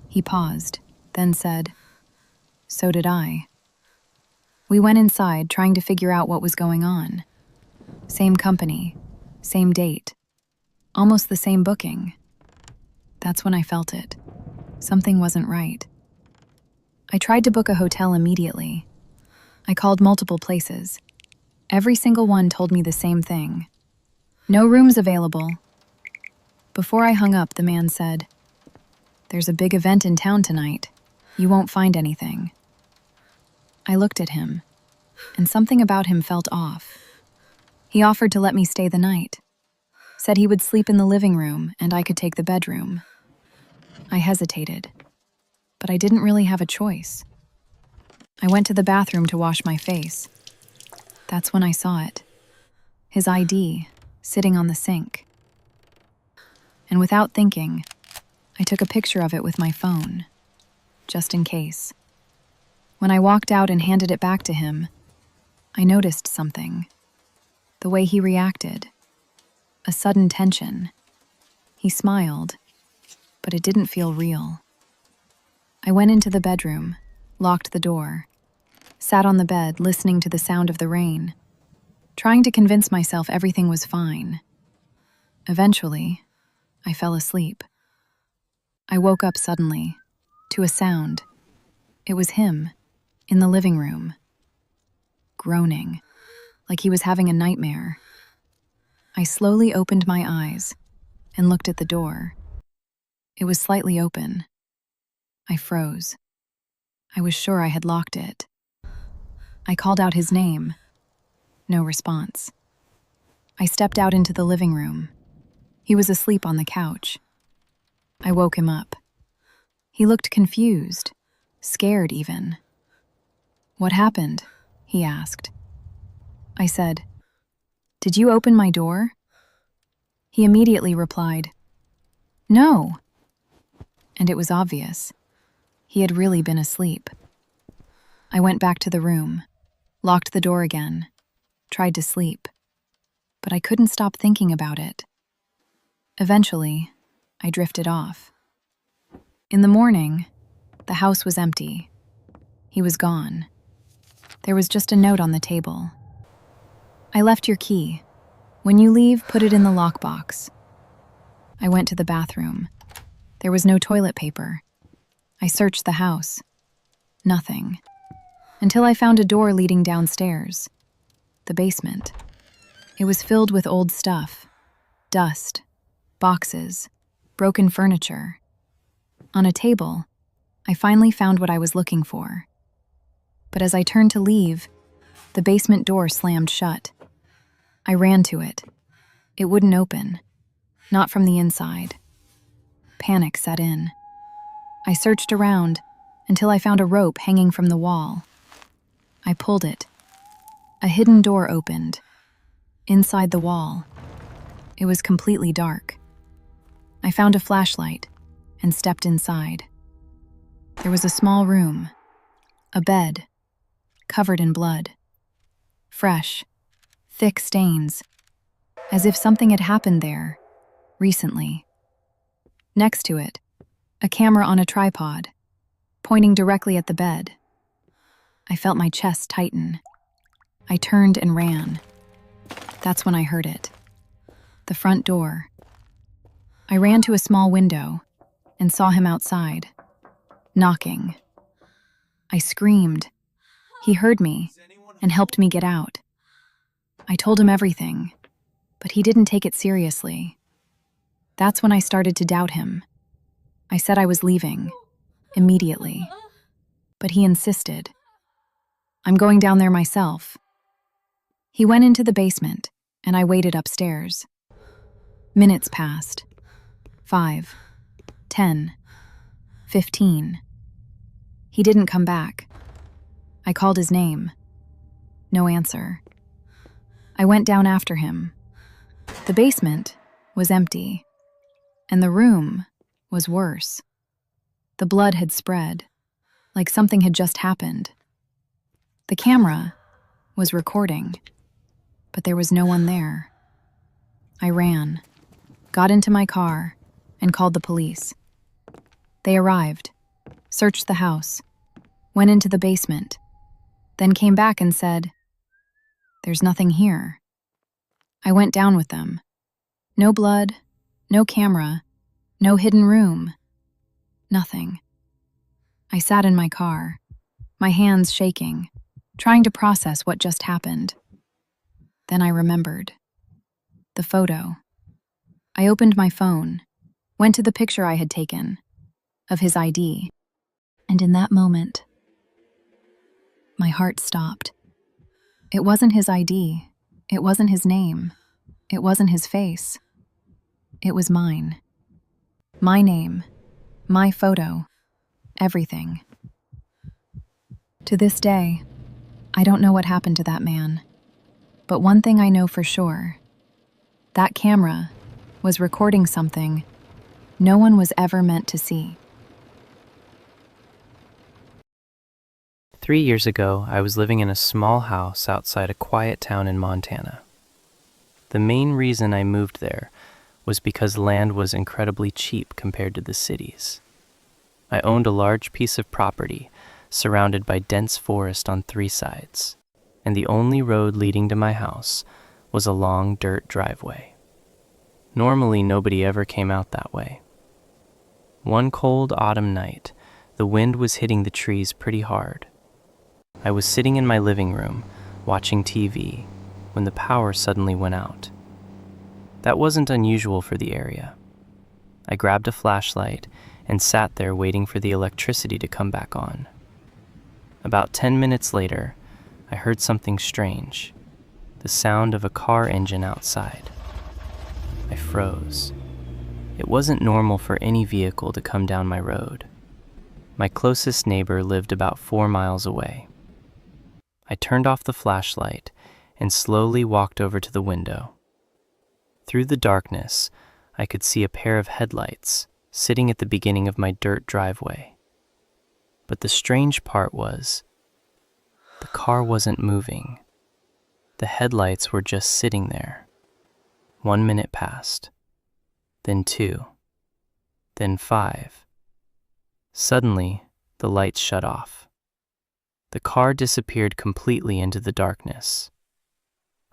He paused, then said, "So did I." We went inside, trying to figure out what was going on. Same company, same date, almost the same booking. That's when I felt it. Something wasn't right. I tried to book a hotel immediately. I called multiple places. Every single one told me the same thing. No rooms available. Before I hung up, the man said, "There's a big event in town tonight. You won't find anything." I looked at him, and something about him felt off. He offered to let me stay the night, said he would sleep in the living room and I could take the bedroom. I hesitated, but I didn't really have a choice. I went to the bathroom to wash my face. That's when I saw it. His ID, sitting on the sink. And without thinking, I took a picture of it with my phone, just in case. When I walked out and handed it back to him, I noticed something. The way he reacted. A sudden tension. He smiled, but it didn't feel real. I went into the bedroom, locked the door, sat on the bed listening to the sound of the rain, trying to convince myself everything was fine. Eventually, I fell asleep. I woke up suddenly, to a sound. It was him, in the living room, groaning, like he was having a nightmare. I slowly opened my eyes and looked at the door. It was slightly open. I froze. I was sure I had locked it. I called out his name. No response. I stepped out into the living room. He was asleep on the couch. I woke him up. He looked confused, scared even. "What happened?" he asked. I said, "Did you open my door?" He immediately replied, "No." And it was obvious. He had really been asleep. I went back to the room, locked the door again, tried to sleep, but I couldn't stop thinking about it. Eventually, I drifted off. In the morning, the house was empty. He was gone. There was just a note on the table. "I left your key. When you leave, put it in the lockbox." I went to the bathroom. There was no toilet paper. I searched the house. Nothing. Until I found a door leading downstairs. The basement. It was filled with old stuff. Dust. Boxes. Broken furniture. On a table, I finally found what I was looking for. But as I turned to leave, the basement door slammed shut. I ran to it. It wouldn't open. Not from the inside. Panic set in. I searched around until I found a rope hanging from the wall. I pulled it. A hidden door opened. Inside the wall. It was completely dark. I found a flashlight and stepped inside. There was a small room. A bed. Covered in blood. Fresh. Thick stains. As if something had happened there. Recently. Next to it, a camera on a tripod, pointing directly at the bed. I felt my chest tighten. I turned and ran. That's when I heard it. The front door. I ran to a small window and saw him outside, knocking. I screamed. He heard me and helped me get out. I told him everything, but he didn't take it seriously. That's when I started to doubt him. I said I was leaving, immediately. But he insisted. "I'm going down there myself." He went into the basement, and I waited upstairs. Minutes passed. 5, 10, 15. He didn't come back. I called his name. No answer. I went down after him. The basement was empty, and the room was worse. The blood had spread, like something had just happened. The camera was recording, but there was no one there. I ran, got into my car, and called the police. They arrived, searched the house, went into the basement, then came back and said, "There's nothing here." I went down with them. No blood, no camera, no hidden room. Nothing. I sat in my car, my hands shaking, trying to process what just happened. Then I remembered. The photo. I opened my phone, went to the picture I had taken, of his ID, and in that moment, my heart stopped. It wasn't his ID. It wasn't his name. It wasn't his face. It was mine. My name. My photo. Everything. To this day, I don't know what happened to that man. But one thing I know for sure. That camera was recording something no one was ever meant to see. 3 years ago, I was living in a small house outside a quiet town in Montana. The main reason I moved there was because land was incredibly cheap compared to the cities. I owned a large piece of property surrounded by dense forest on 3 sides, and the only road leading to my house was a long dirt driveway. Normally, nobody ever came out that way. One cold autumn night, the wind was hitting the trees pretty hard. I was sitting in my living room, watching TV, when the power suddenly went out. That wasn't unusual for the area. I grabbed a flashlight and sat there waiting for the electricity to come back on. About 10 minutes later, I heard something strange, the sound of a car engine outside. I froze. It wasn't normal for any vehicle to come down my road. My closest neighbor lived about 4 miles away. I turned off the flashlight and slowly walked over to the window. Through the darkness, I could see a pair of headlights sitting at the beginning of my dirt driveway. But the strange part was, the car wasn't moving. The headlights were just sitting there. 1 minute passed, then 2, then 5. Suddenly, the lights shut off. The car disappeared completely into the darkness.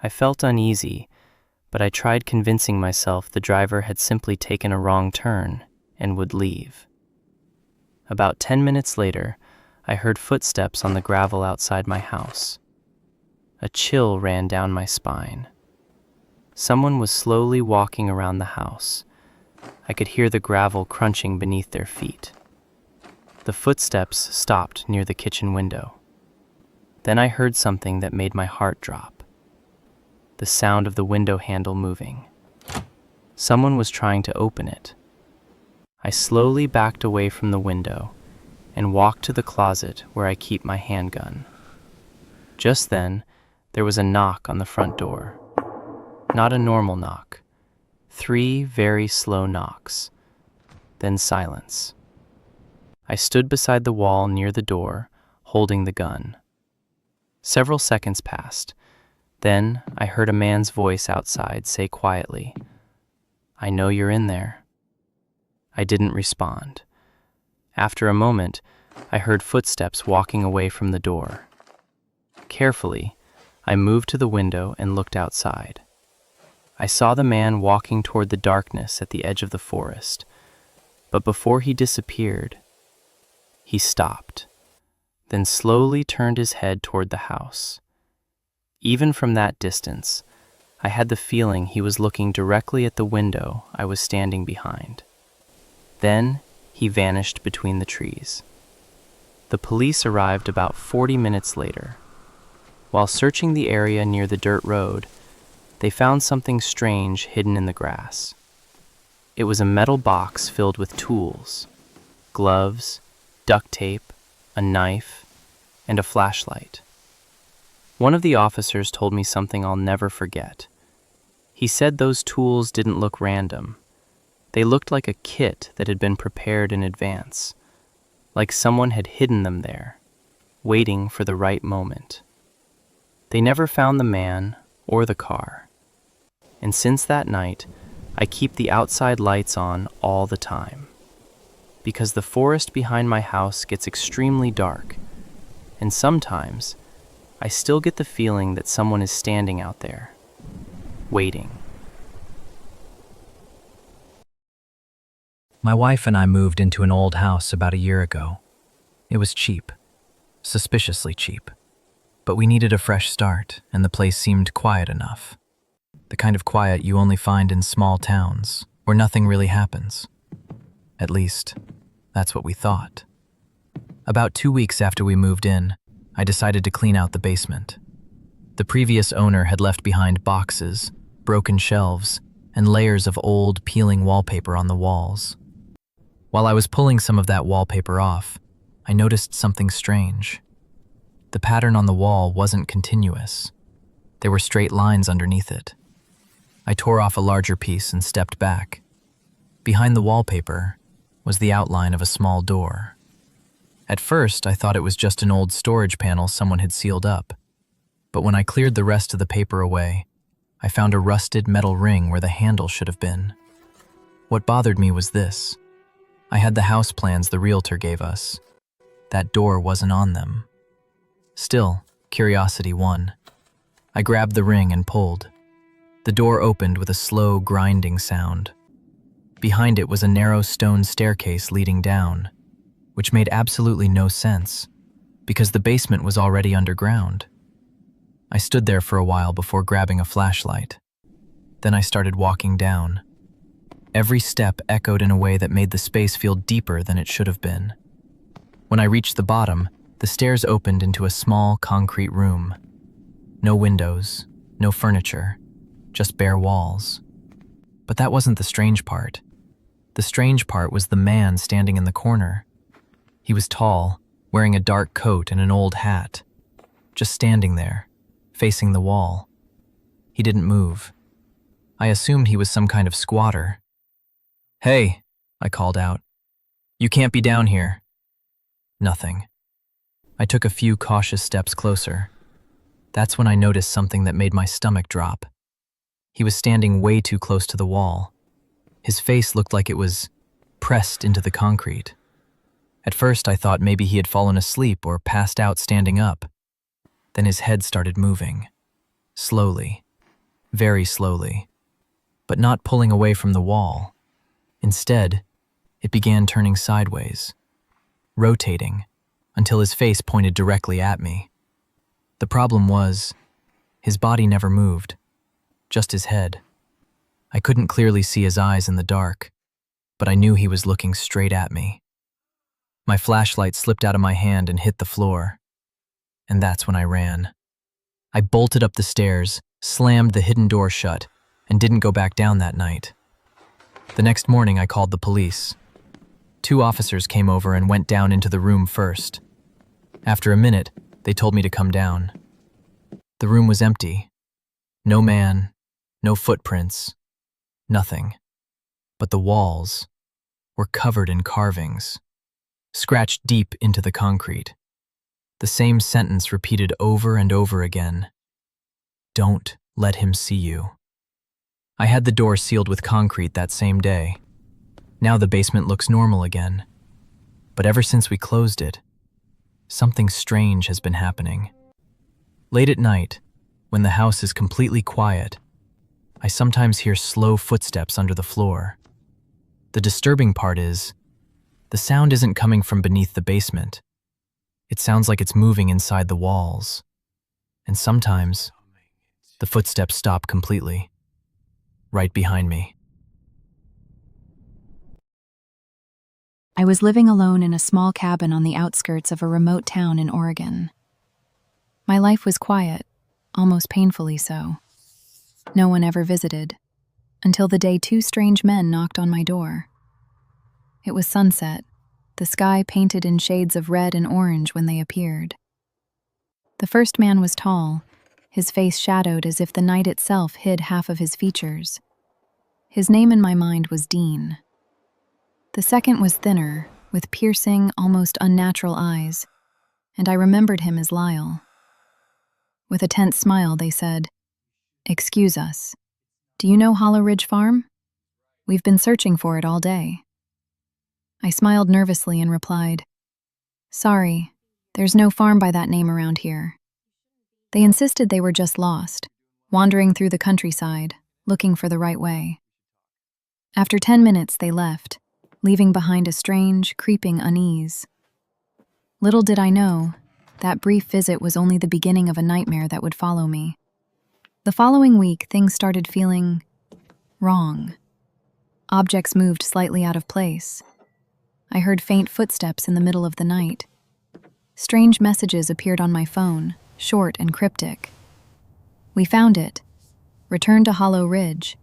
I felt uneasy, but I tried convincing myself the driver had simply taken a wrong turn and would leave. About 10 minutes later, I heard footsteps on the gravel outside my house. A chill ran down my spine. Someone was slowly walking around the house. I could hear the gravel crunching beneath their feet. The footsteps stopped near the kitchen window. Then I heard something that made my heart drop. The sound of the window handle moving. Someone was trying to open it. I slowly backed away from the window and walked to the closet where I keep my handgun. Just then, there was a knock on the front door. Not a normal knock. 3 very slow knocks. Then silence. I stood beside the wall near the door, holding the gun. Several seconds passed. Then I heard a man's voice outside say quietly, "I know you're in there." I didn't respond. After a moment, I heard footsteps walking away from the door. Carefully, I moved to the window and looked outside. I saw the man walking toward the darkness at the edge of the forest, but before he disappeared, he stopped, then slowly turned his head toward the house. Even from that distance, I had the feeling he was looking directly at the window I was standing behind. Then he vanished between the trees. The police arrived about 40 minutes later. While searching the area near the dirt road, they found something strange hidden in the grass. It was a metal box filled with tools, gloves, duct tape, a knife, and a flashlight. One of the officers told me something I'll never forget. He said those tools didn't look random. They looked like a kit that had been prepared in advance, like someone had hidden them there, waiting for the right moment. They never found the man or the car. And since that night, I keep the outside lights on all the time, because the forest behind my house gets extremely dark, and sometimes I still get the feeling that someone is standing out there, waiting. My wife and I moved into an old house about a year ago. It was cheap, suspiciously cheap, but we needed a fresh start, and the place seemed quiet enough. The kind of quiet you only find in small towns, where nothing really happens. At least, that's what we thought. About 2 weeks after we moved in, I decided to clean out the basement. The previous owner had left behind boxes, broken shelves, and layers of old, peeling wallpaper on the walls. While I was pulling some of that wallpaper off, I noticed something strange. The pattern on the wall wasn't continuous. There were straight lines underneath it. I tore off a larger piece and stepped back. Behind the wallpaper was the outline of a small door. At first, I thought it was just an old storage panel someone had sealed up. But when I cleared the rest of the paper away, I found a rusted metal ring where the handle should have been. What bothered me was this. I had the house plans the realtor gave us. That door wasn't on them. Still, curiosity won. I grabbed the ring and pulled. The door opened with a slow, grinding sound. Behind it was a narrow stone staircase leading down, which made absolutely no sense, because the basement was already underground. I stood there for a while before grabbing a flashlight. Then I started walking down. Every step echoed in a way that made the space feel deeper than it should have been. When I reached the bottom, the stairs opened into a small concrete room. No windows, no furniture, just bare walls. But that wasn't the strange part. The strange part was the man standing in the corner. He was tall, wearing a dark coat and an old hat, just standing there, facing the wall. He didn't move. I assumed he was some kind of squatter. "Hey," I called out. "You can't be down here." Nothing. I took a few cautious steps closer. That's when I noticed something that made my stomach drop. He was standing way too close to the wall. His face looked like it was pressed into the concrete. At first, I thought maybe he had fallen asleep or passed out standing up. Then his head started moving. Slowly. Very slowly. But not pulling away from the wall. Instead, it began turning sideways, rotating, until his face pointed directly at me. The problem was, his body never moved, just his head. I couldn't clearly see his eyes in the dark, but I knew he was looking straight at me. My flashlight slipped out of my hand and hit the floor, and that's when I ran. I bolted up the stairs, slammed the hidden door shut, and didn't go back down that night. The next morning, I called the police. 2 officers came over and went down into the room first. After a minute, they told me to come down. The room was empty. No man, no footprints, nothing. But the walls were covered in carvings, scratched deep into the concrete. The same sentence repeated over and over again. "Don't let him see you." I had the door sealed with concrete that same day. Now the basement looks normal again. But ever since we closed it, something strange has been happening. Late at night, when the house is completely quiet, I sometimes hear slow footsteps under the floor. The disturbing part is, the sound isn't coming from beneath the basement. It sounds like it's moving inside the walls. And sometimes, the footsteps stop completely, right behind me. I was living alone in a small cabin on the outskirts of a remote town in Oregon. My life was quiet, almost painfully so. No one ever visited, until the day 2 strange men knocked on my door. It was sunset, the sky painted in shades of red and orange when they appeared. The first man was tall, his face shadowed as if the night itself hid half of his features. His name in my mind was Dean. The second was thinner, with piercing, almost unnatural eyes, and I remembered him as Lyle. With a tense smile, they said, "Excuse us. Do you know Hollow Ridge Farm? We've been searching for it all day. I smiled nervously and replied, Sorry, there's no farm by that name around here. They insisted they were just lost, wandering through the countryside, looking for the right way. After 10 minutes, they left, leaving behind a strange, creeping unease. Little did I know, that brief visit was only the beginning of a nightmare that would follow me. The following week, things started feeling wrong. Objects moved slightly out of place. I heard faint footsteps in the middle of the night. Strange messages appeared on my phone, short and cryptic. We found it. Return to Hollow Ridge.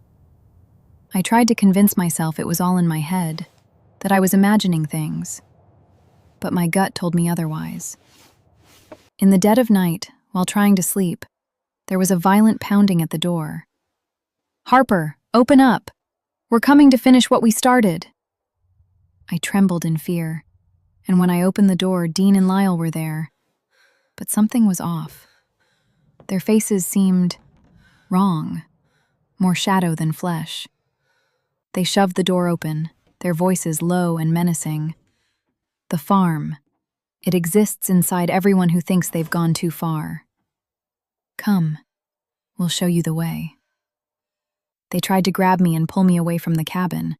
I tried to convince myself it was all in my head, that I was imagining things. But my gut told me otherwise. In the dead of night, while trying to sleep, there was a violent pounding at the door. Harper, open up! We're coming to finish what we started. I trembled in fear, and when I opened the door, Dean and Lyle were there. But something was off. Their faces seemed wrong, more shadow than flesh. They shoved the door open, their voices low and menacing. The farm. It exists inside everyone who thinks they've gone too far. Come, we'll show you the way. They tried to grab me and pull me away from the cabin,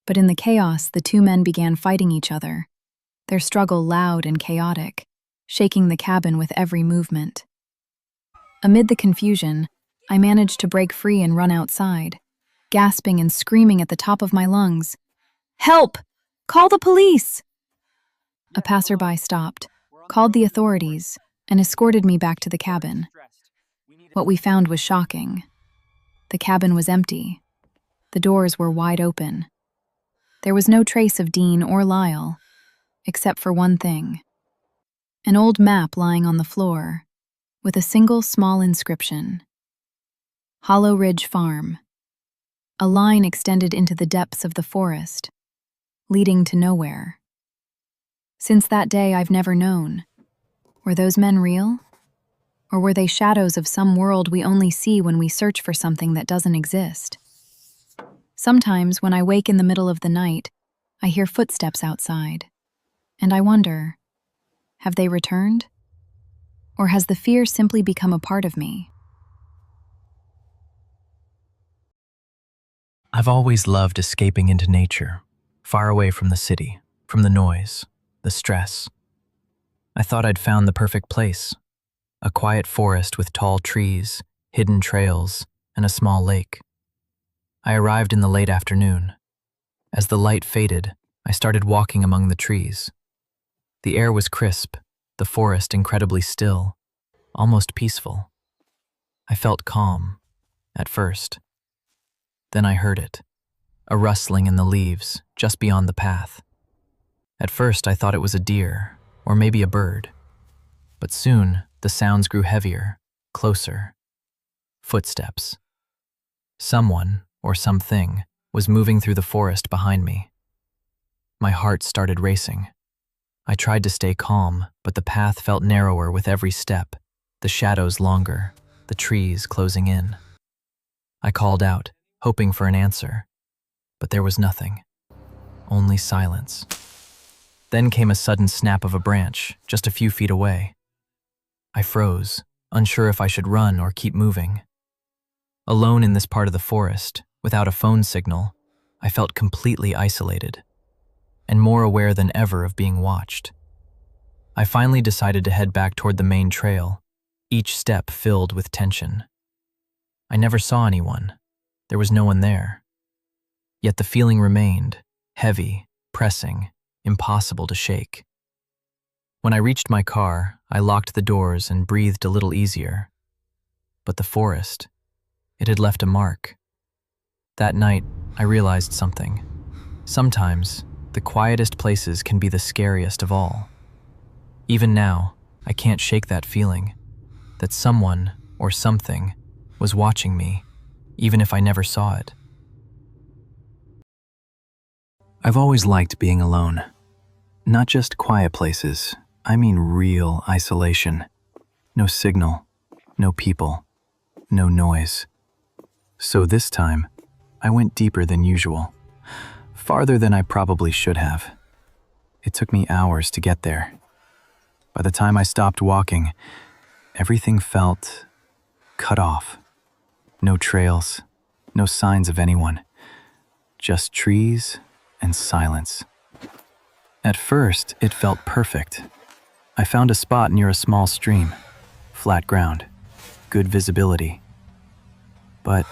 but in the chaos, the two men began fighting each other, their struggle loud and chaotic, shaking the cabin with every movement. Amid the confusion, I managed to break free and run outside, gasping and screaming at the top of my lungs. Help! Call the police! A passerby stopped, called the authorities, and escorted me back to the cabin. What we found was shocking. The cabin was empty. The doors were wide open. There was no trace of Dean or Lyle, except for one thing. An old map lying on the floor, with a single small inscription. Hollow Ridge Farm. A line extended into the depths of the forest, leading to nowhere. Since that day, I've never known. Were those men real? Or were they shadows of some world we only see when we search for something that doesn't exist? Sometimes, when I wake in the middle of the night, I hear footsteps outside, and I wonder, have they returned? Or has the fear simply become a part of me? I've always loved escaping into nature, far away from the city, from the noise, the stress. I thought I'd found the perfect place. A quiet forest with tall trees, hidden trails, and a small lake. I arrived in the late afternoon. As the light faded, I started walking among the trees. The air was crisp, the forest incredibly still, almost peaceful. I felt calm, at first. Then I heard it, a rustling in the leaves just beyond the path. At first I thought it was a deer, or maybe a bird. But soon, the sounds grew heavier, closer. Footsteps. Someone, or something, was moving through the forest behind me. My heart started racing. I tried to stay calm, but the path felt narrower with every step, the shadows longer, the trees closing in. I called out, hoping for an answer, but there was nothing. Only silence. Then came a sudden snap of a branch, just a few feet away. I froze, unsure if I should run or keep moving. Alone in this part of the forest, without a phone signal, I felt completely isolated, and more aware than ever of being watched. I finally decided to head back toward the main trail, each step filled with tension. I never saw anyone. There was no one there. Yet the feeling remained, heavy, pressing, impossible to shake. When I reached my car, I locked the doors and breathed a little easier. But the forest, it had left a mark. That night, I realized something. Sometimes, the quietest places can be the scariest of all. Even now, I can't shake that feeling, that someone or something was watching me, even if I never saw it. I've always liked being alone. Not just quiet places, I mean real isolation. No signal, no people, no noise. So this time, I went deeper than usual, farther than I probably should have. It took me hours to get there. By the time I stopped walking, everything felt cut off. No trails, no signs of anyone, just trees and silence. At first, it felt perfect. I found a spot near a small stream, flat ground, good visibility. But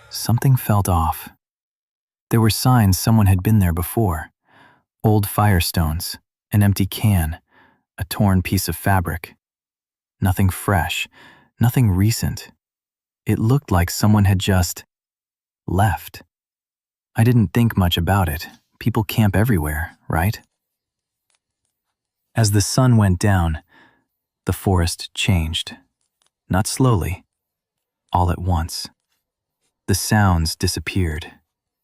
something felt off. There were signs someone had been there before. Old firestones, an empty can, a torn piece of fabric. Nothing fresh, nothing recent. It looked like someone had just left. I didn't think much about it. People camp everywhere, right? As the sun went down, the forest changed. Not slowly, all at once. The sounds disappeared.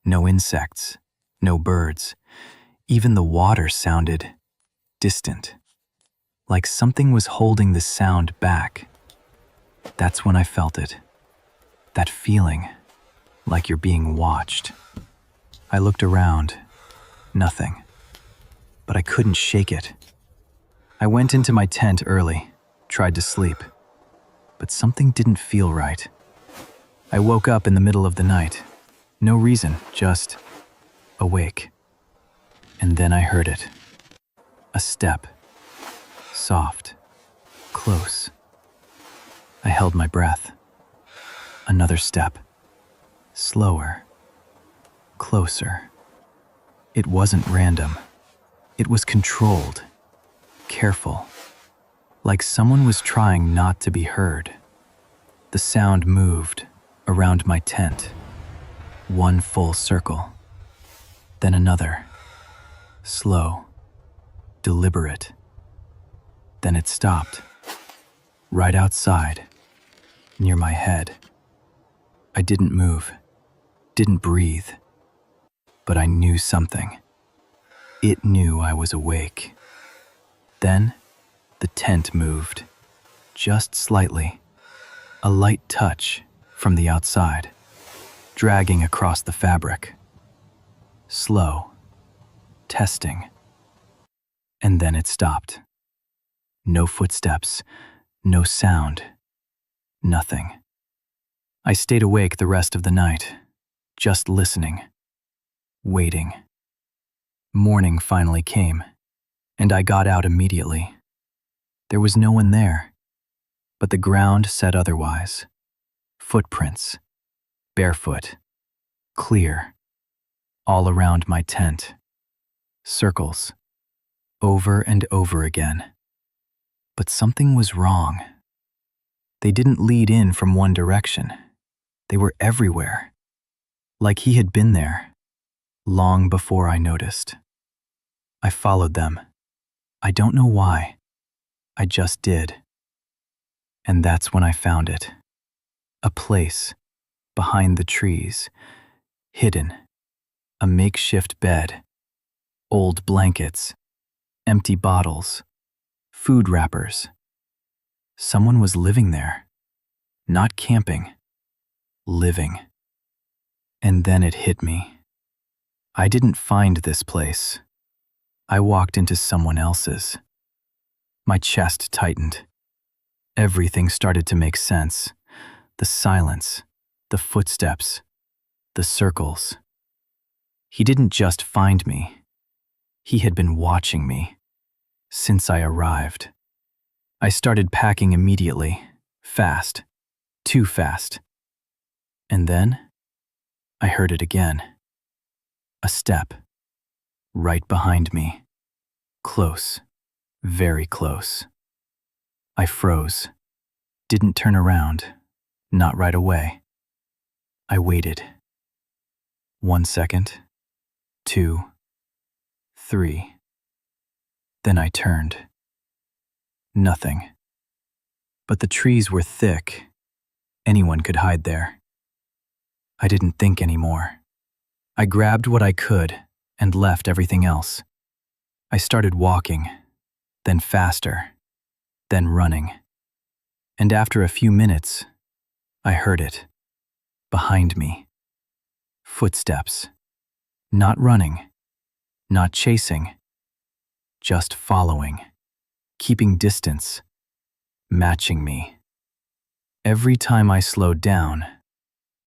No insects, no birds. Even the water sounded distant, like something was holding the sound back. That's when I felt it. That feeling, like you're being watched. I looked around. Nothing. But I couldn't shake it. I went into my tent early, tried to sleep. But something didn't feel right. I woke up in the middle of the night. No reason, just awake. And then I heard it. A step. Soft. Close. I held my breath. Another step. Slower. Closer. It wasn't random. It was controlled. Careful. Like someone was trying not to be heard. The sound moved around my tent. One full circle. Then another. Slow. Deliberate. Then it stopped. Right outside. Near my head. I didn't move. Didn't breathe. But I knew something. It knew I was awake. Then, the tent moved. Just slightly. A light touch from the outside, dragging across the fabric. Slow. Testing. And then it stopped. No footsteps, no sound, nothing. I stayed awake the rest of the night, just listening, waiting. Morning finally came, and I got out immediately. There was no one there, but the ground said otherwise. Footprints, barefoot, clear, all around my tent. Circles, over and over again. But something was wrong. They didn't lead in from one direction. They were everywhere, like he had been there, long before I noticed. I followed them. I don't know why. I just did. And that's when I found it. A place, behind the trees, hidden. A makeshift bed, old blankets, empty bottles, food wrappers. Someone was living there. Not camping. Living. And then it hit me. I didn't find this place. I walked into someone else's. My chest tightened. Everything started to make sense. The silence, the footsteps, the circles. He didn't just find me. He had been watching me since I arrived. I started packing immediately, fast, too fast. And then I heard it again. A step, right behind me, close, very close. I froze, didn't turn around, not right away. I waited. 1 second, 2, 3. Then I turned. Nothing. But the trees were thick. Anyone could hide there. I didn't think anymore. I grabbed what I could and left everything else. I started walking, then faster, then running. And after a few minutes, I heard it, behind me, Footsteps. Not running. Not chasing. Just following. Keeping distance. Matching me. Every time I slowed down,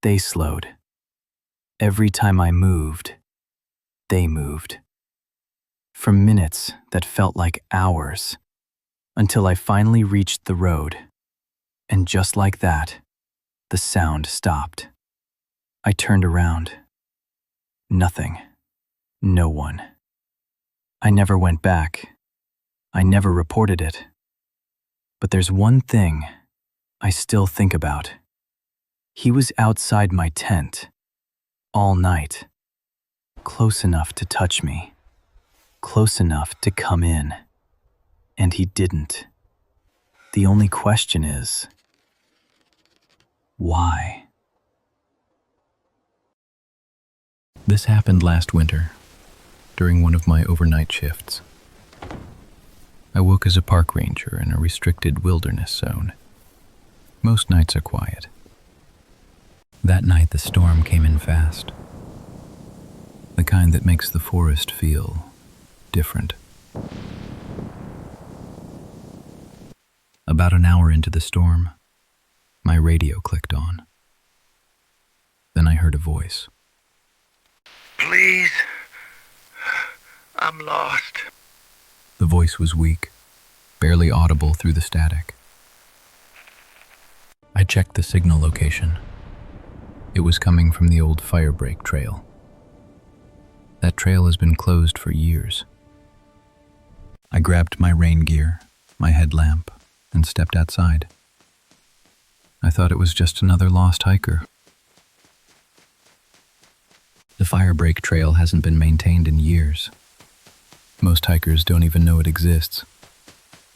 they slowed. Every time I moved, they moved. For minutes that felt like hours, until I finally reached the road. And just like that, the sound stopped. I turned around. Nothing. No one. I never went back. I never reported it. But there's one thing I still think about. He was outside my tent all night, close enough to touch me, close enough to come in, and he didn't. The only question is, why? This happened last winter, during one of my overnight shifts. I woke as a park ranger in a restricted wilderness zone. Most nights are quiet. That night the storm came in fast. The kind that makes the forest feel different. About an hour into the storm, my radio clicked on. Then I heard a voice. Please, I'm lost. The voice was weak, barely audible through the static. I checked the signal location. It was coming from the old firebreak trail. That trail has been closed for years. I grabbed my rain gear, my headlamp, and stepped outside. I thought it was just another lost hiker. The firebreak trail hasn't been maintained in years. Most hikers don't even know it exists,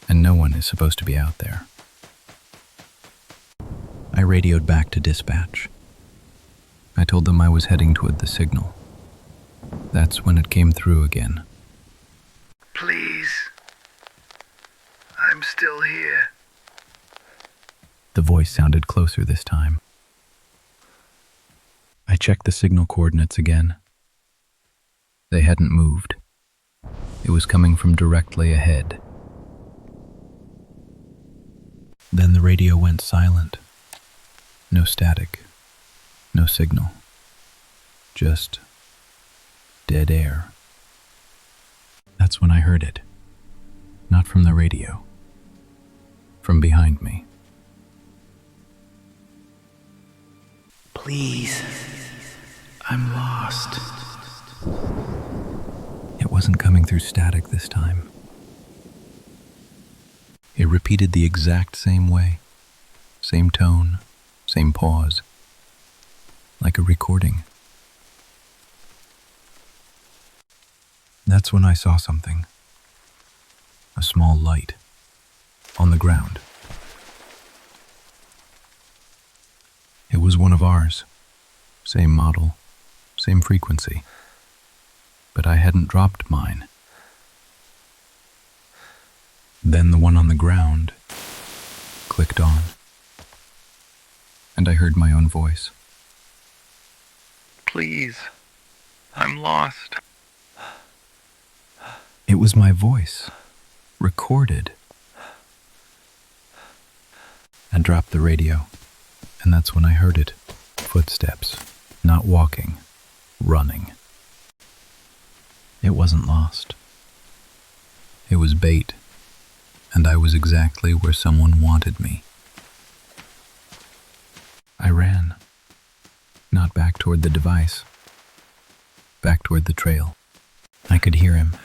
and no one is supposed to be out there. I radioed back to dispatch. I told them I was heading toward the signal. That's when it came through again. Please, I'm still here. The voice sounded closer this time. I checked the signal coordinates again. They hadn't moved. It was coming from directly ahead. Then the radio went silent. No static. No signal. Just dead air. That's when I heard it. Not from the radio. From behind me. Please, I'm lost. It wasn't coming through static this time. It repeated the exact same way. Same tone, same pause. Like a recording. That's when I saw something. A small light. On the ground. It was one of ours. Same model, same frequency. But I hadn't dropped mine. Then the one on the ground clicked on. And I heard my own voice. Please, I'm lost. It was my voice, recorded. I dropped the radio, and that's when I heard it. Footsteps, not walking, running. It wasn't lost. It was bait, and I was exactly where someone wanted me. I ran, not back toward the device, back toward the trail. I could hear him.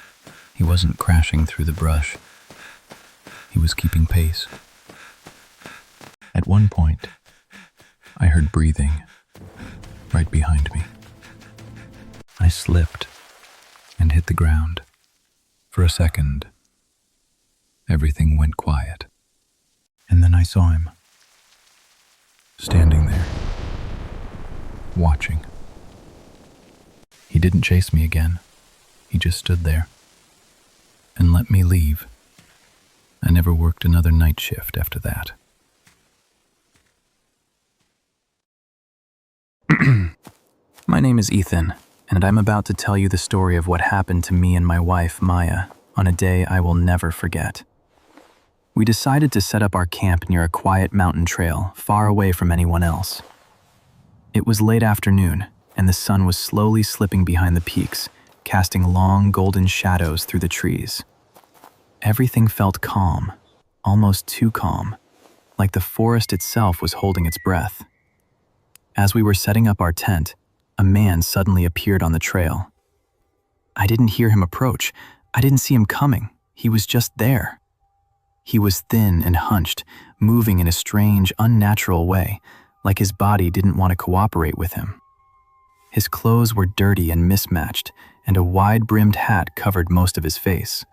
He wasn't crashing through the brush. He was keeping pace. At one point, I heard breathing right behind me. I slipped and hit the ground. For a second, everything went quiet. And then I saw him, standing there, watching. He didn't chase me again. He just stood there and let me leave. I never worked another night shift after that. My name is Ethan, and I'm about to tell you the story of what happened to me and my wife, Maya, on a day I will never forget. We decided to set up our camp near a quiet mountain trail, far away from anyone else. It was late afternoon, and the sun was slowly slipping behind the peaks, casting long golden shadows through the trees. Everything felt calm, almost too calm, like the forest itself was holding its breath. As we were setting up our tent, a man suddenly appeared on the trail. I didn't hear him approach. I didn't see him coming. He was just there. He was thin and hunched, moving in a strange, unnatural way, like his body didn't want to cooperate with him. His clothes were dirty and mismatched, and a wide-brimmed hat covered most of his face.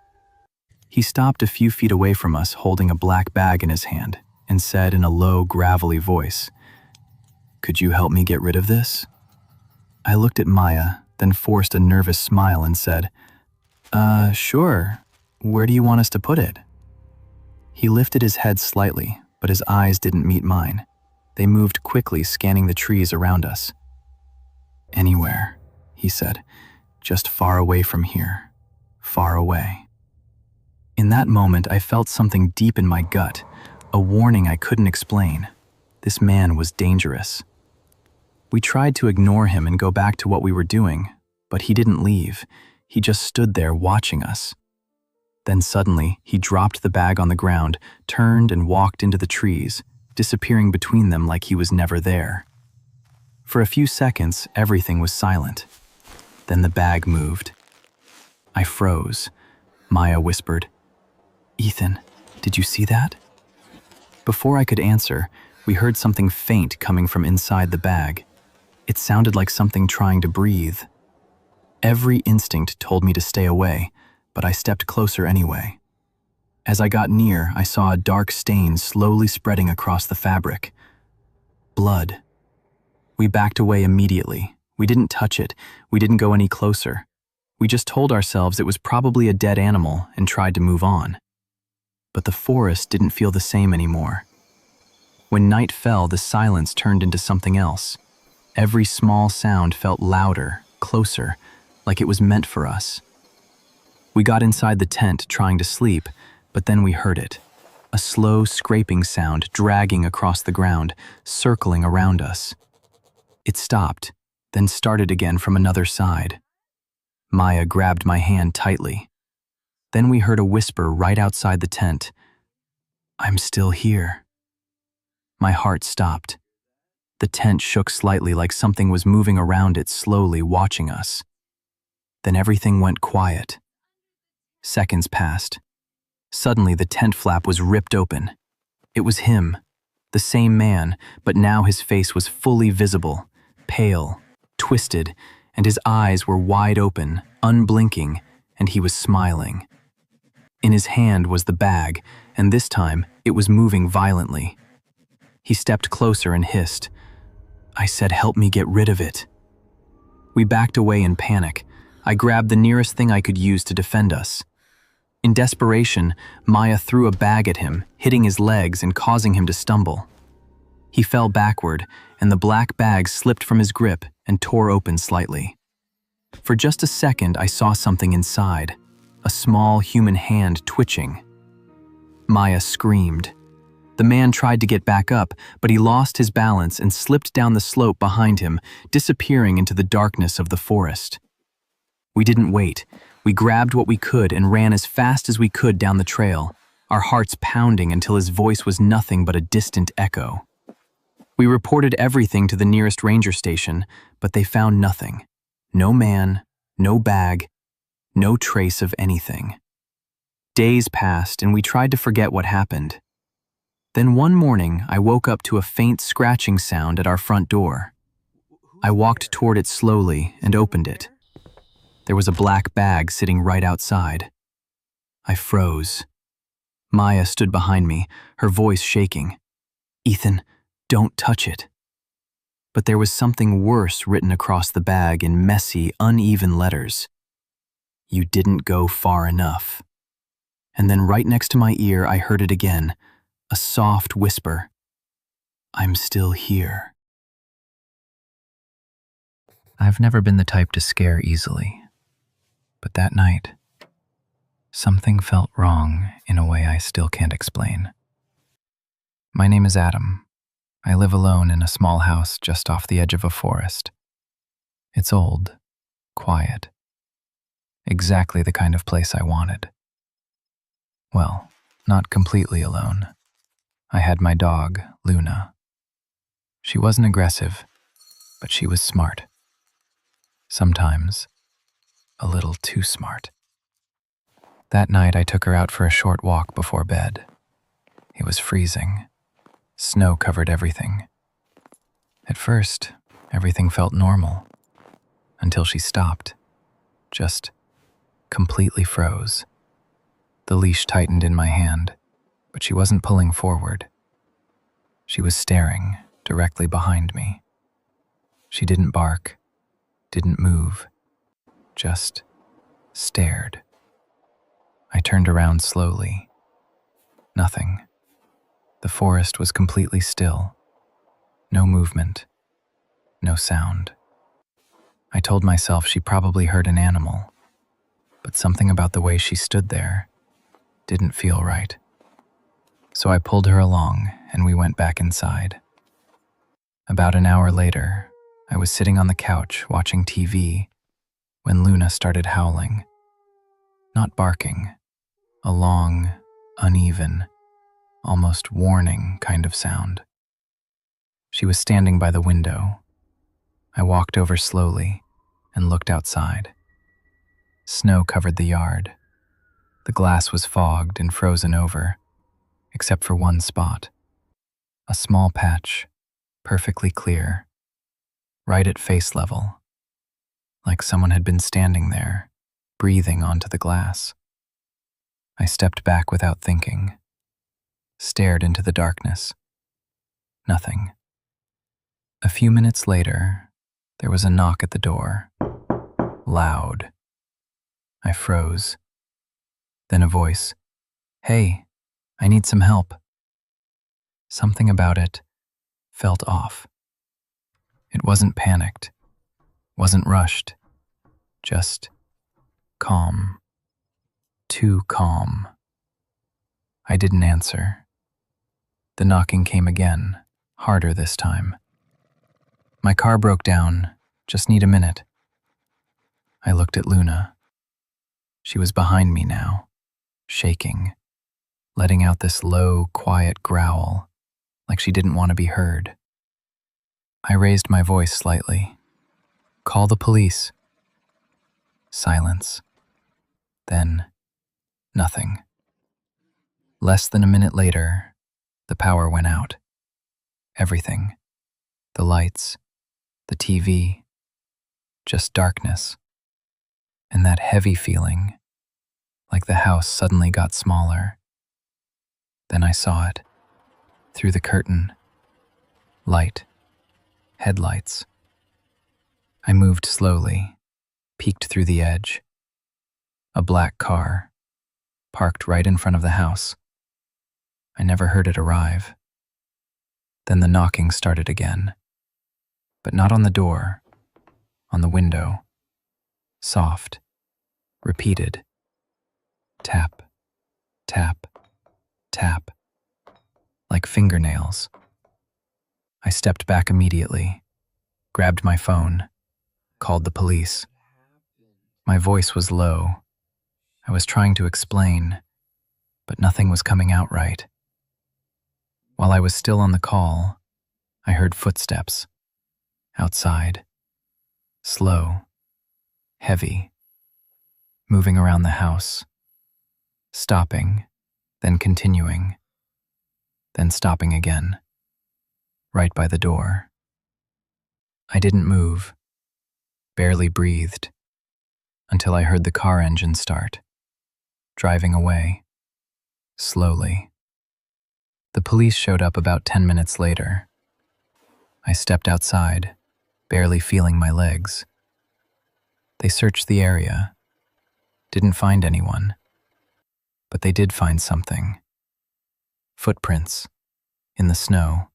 He stopped a few feet away from us, holding a black bag in his hand, and said in a low, gravelly voice, "Could you help me get rid of this?" I looked at Maya, then forced a nervous smile and said, Sure. Where do you want us to put it?" He lifted his head slightly, but his eyes didn't meet mine. They moved quickly, scanning the trees around us. "Anywhere," he said, "just far away from here. Far away." In that moment, I felt something deep in my gut, a warning I couldn't explain. This man was dangerous. We tried to ignore him and go back to what we were doing, but he didn't leave. He just stood there watching us. Then suddenly, he dropped the bag on the ground, turned and walked into the trees, disappearing between them like he was never there. For a few seconds, everything was silent. Then the bag moved. I froze. Maya whispered, "Ethan, did you see that?" Before I could answer, we heard something faint coming from inside the bag. It sounded like something trying to breathe. Every instinct told me to stay away, but I stepped closer anyway. As I got near, I saw a dark stain slowly spreading across the fabric. Blood. We backed away immediately. We didn't touch it. We didn't go any closer. We just told ourselves it was probably a dead animal and tried to move on. But the forest didn't feel the same anymore. When night fell, the silence turned into something else. Every small sound felt louder, closer, like it was meant for us. We got inside the tent trying to sleep, but then we heard it. A slow scraping sound dragging across the ground, circling around us. It stopped, then started again from another side. Maya grabbed my hand tightly. Then we heard a whisper right outside the tent. "I'm still here." My heart stopped. The tent shook slightly like something was moving around it slowly, watching us. Then everything went quiet. Seconds passed. Suddenly, the tent flap was ripped open. It was him, the same man, but now his face was fully visible, pale, twisted, and his eyes were wide open, unblinking, and he was smiling. In his hand was the bag, and this time it was moving violently. He stepped closer and hissed, "I said help me get rid of it." We backed away in panic. I grabbed the nearest thing I could use to defend us. In desperation, Maya threw a bag at him, hitting his legs and causing him to stumble. He fell backward, and the black bag slipped from his grip and tore open slightly. For just a second, I saw something inside, a small human hand twitching. Maya screamed. The man tried to get back up, but he lost his balance and slipped down the slope behind him, disappearing into the darkness of the forest. We didn't wait. We grabbed what we could and ran as fast as we could down the trail, our hearts pounding until his voice was nothing but a distant echo. We reported everything to the nearest ranger station, but they found nothing. No man, no bag, no trace of anything. Days passed and we tried to forget what happened. Then one morning, I woke up to a faint scratching sound at our front door. I walked toward it slowly and opened it. There was a black bag sitting right outside. I froze. Maya stood behind me, her voice shaking. "Ethan, don't touch it." But there was something worse written across the bag in messy, uneven letters. "You didn't go far enough." And then right next to my ear, I heard it again, a soft whisper. "I'm still here." I've never been the type to scare easily, but that night, something felt wrong in a way I still can't explain. My name is Adam. I live alone in a small house just off the edge of a forest. It's old, quiet, exactly the kind of place I wanted. Well, not completely alone. I had my dog, Luna. She wasn't aggressive, but she was smart. Sometimes a little too smart. That night I took her out for a short walk before bed. It was freezing. Snow covered everything. At first, everything felt normal, until she stopped. Just completely froze. The leash tightened in my hand, but she wasn't pulling forward. She was staring directly behind me. She didn't bark, didn't move, just stared. I turned around slowly. Nothing. The forest was completely still. No movement. No sound. I told myself she probably heard an animal, but something about the way she stood there didn't feel right. So I pulled her along and we went back inside. About an hour later, I was sitting on the couch watching TV when Luna started howling. Not barking, a long, uneven, almost warning kind of sound. She was standing by the window. I walked over slowly and looked outside. Snow covered the yard. The glass was fogged and frozen over, except for one spot. A small patch, perfectly clear, right at face level, like someone had been standing there, breathing onto the glass. I stepped back without thinking, stared into the darkness. Nothing. A few minutes later, there was a knock at the door. Loud. I froze. Then a voice. "Hey, I need some help." Something about it felt off. It wasn't panicked, wasn't rushed, just calm. Too calm. I didn't answer. The knocking came again, harder this time. "My car broke down. Just need a minute." I looked at Luna. She was behind me now, shaking, letting out this low, quiet growl, like she didn't want to be heard. I raised my voice slightly. "Call the police." Silence. Then, nothing. Less than a minute later, the power went out. Everything. The lights, the TV, just darkness. And that heavy feeling, like the house suddenly got smaller. Then I saw it, through the curtain. Light. Headlights. I moved slowly, peeked through the edge. A black car, parked right in front of the house. I never heard it arrive. Then the knocking started again. But not on the door, on the window. Soft, repeated. Tap, tap, tap, like fingernails. I stepped back immediately, grabbed my phone, called the police. My voice was low. I was trying to explain, but nothing was coming out right. While I was still on the call, I heard footsteps. Outside. Slow. Heavy. Moving around the house. Stopping, then continuing. Then stopping again. Right by the door. I didn't move. Barely breathed. Until I heard the car engine start. Driving away. Slowly. The police showed up about 10 minutes later. I stepped outside, barely feeling my legs. They searched the area. Didn't find anyone. But they did find something. Footprints. In the snow.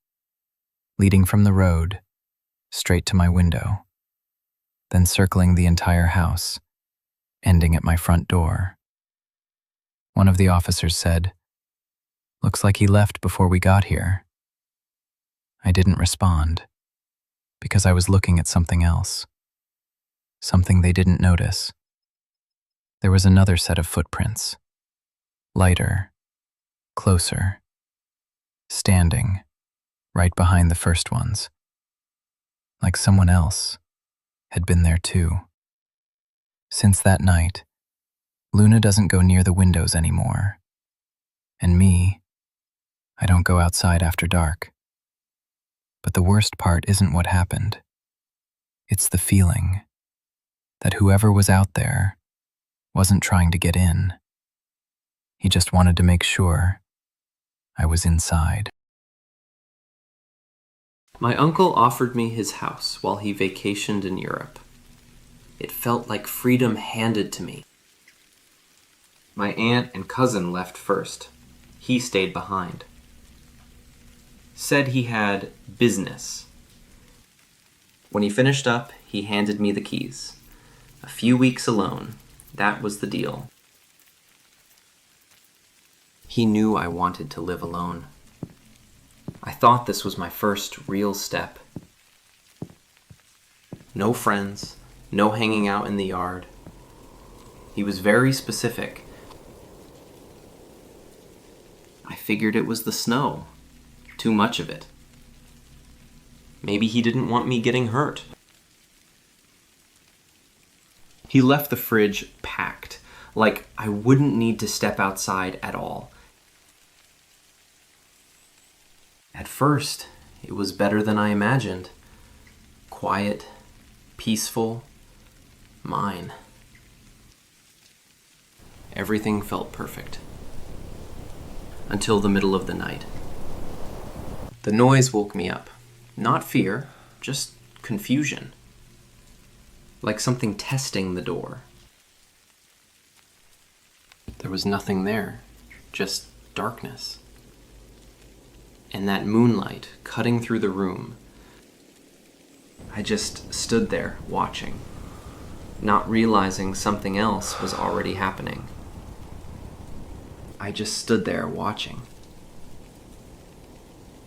Leading from the road, straight to my window. then circling the entire house, ending at my front door. One of the officers said, "Looks like he left before we got here." I didn't respond, because I was looking at something else, something they didn't notice. There was another set of footprints, lighter, closer, standing right behind the first ones, like someone else had been there too. Since that night, Luna doesn't go near the windows anymore, and me, I don't go outside after dark. But the worst part isn't what happened. It's the feeling that whoever was out there wasn't trying to get in. He just wanted to make sure I was inside. My uncle offered me his house while he vacationed in Europe. It felt like freedom handed to me. My aunt and cousin left first. He stayed behind. Said he had business. When he finished up, he handed me the keys. A few weeks alone, that was the deal. He knew I wanted to live alone. I thought this was my first real step. No friends, no hanging out in the yard. He was very specific. I figured it was the snow. Too much of it. Maybe he didn't want me getting hurt. He left the fridge packed, like I wouldn't need to step outside at all. At first, it was better than I imagined. Quiet, peaceful, mine. Everything felt perfect. Until the middle of the night. The noise woke me up. Not fear, just confusion. Like something testing the door. There was nothing there, just darkness. And that moonlight cutting through the room. I just stood there watching, not realizing something else was already happening. I just stood there watching,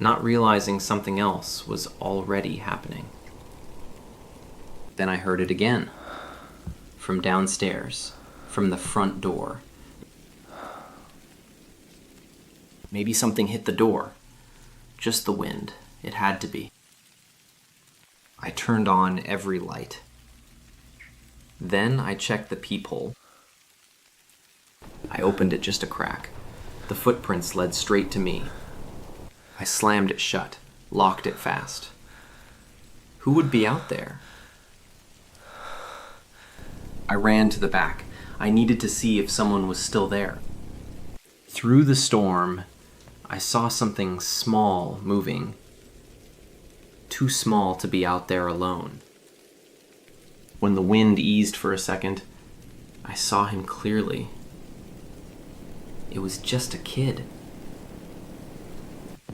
not realizing something else was already happening. Then I heard it again, from downstairs, from the front door. Maybe something hit the door. Just the wind. It had to be. I turned on every light. Then I checked the peephole. I opened it just a crack. The footprints led straight to me. I slammed it shut, locked it fast. Who would be out there? I ran to the back. I needed to see if someone was still there. Through the storm, I saw something small moving. Too small to be out there alone. When the wind eased for a second, I saw him clearly. It was just a kid.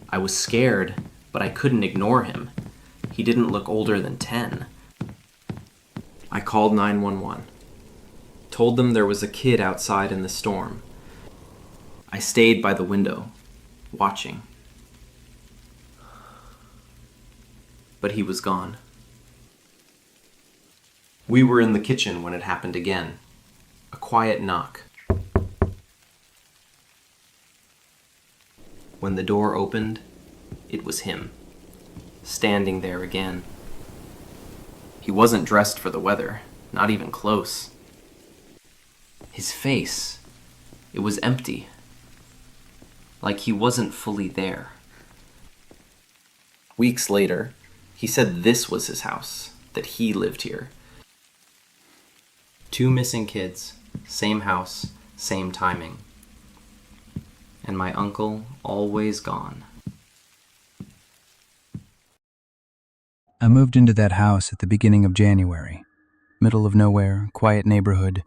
I was scared, but I couldn't ignore him. He didn't look older than 10. I called 911. Told them there was a kid outside in the storm. I stayed by the window, watching. But he was gone. We were in the kitchen when it happened again. A quiet knock. When the door opened, it was him, standing there again. He wasn't dressed for the weather, not even close. His face, it was empty, like he wasn't fully there. Weeks later, he said this was his house, that he lived here. 2 missing kids, same house, same timing. And my uncle always gone. I moved into that house at the beginning of January. Middle of nowhere, quiet neighborhood.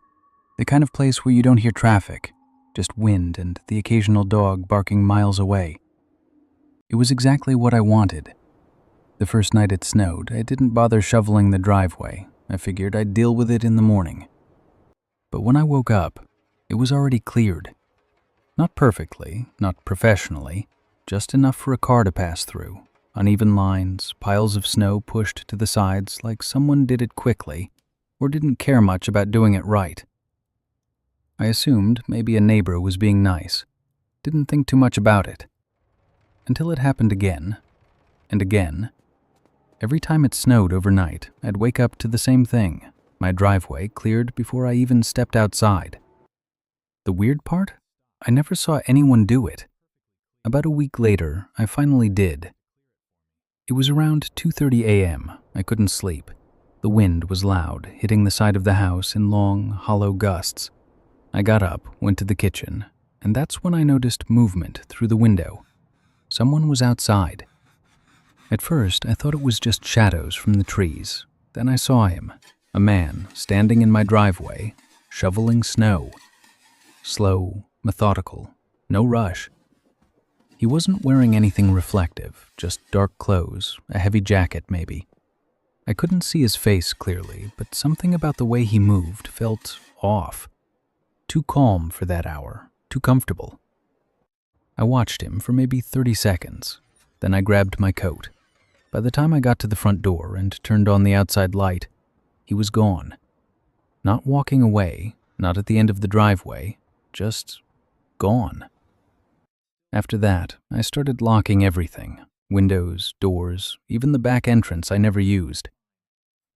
The kind of place where you don't hear traffic, just wind and the occasional dog barking miles away. It was exactly what I wanted. The first night it snowed, I didn't bother shoveling the driveway. I figured I'd deal with it in the morning. But when I woke up, it was already cleared. Not perfectly, not professionally, just enough for a car to pass through. Uneven lines, piles of snow pushed to the sides like someone did it quickly or didn't care much about doing it right. I assumed maybe a neighbor was being nice, didn't think too much about it. Until it happened again, and again. Every time it snowed overnight, I'd wake up to the same thing, my driveway cleared before I even stepped outside. The weird part? I never saw anyone do it. About a week later, I finally did. It was around 2:30 a.m. I couldn't sleep. The wind was loud, hitting the side of the house in long, hollow gusts. I got up, went to the kitchen, and that's when I noticed movement through the window. Someone was outside. At first, I thought it was just shadows from the trees. Then I saw him, a man standing in my driveway, shoveling snow. Slow, methodical, no rush. He wasn't wearing anything reflective, just dark clothes, a heavy jacket maybe. I couldn't see his face clearly, but something about the way he moved felt off. Too calm for that hour, too comfortable. I watched him for maybe 30 seconds. Then I grabbed my coat. By the time I got to the front door and turned on the outside light, he was gone. Not walking away, not at the end of the driveway, just gone. After that, I started locking everything, windows, doors, even the back entrance I never used.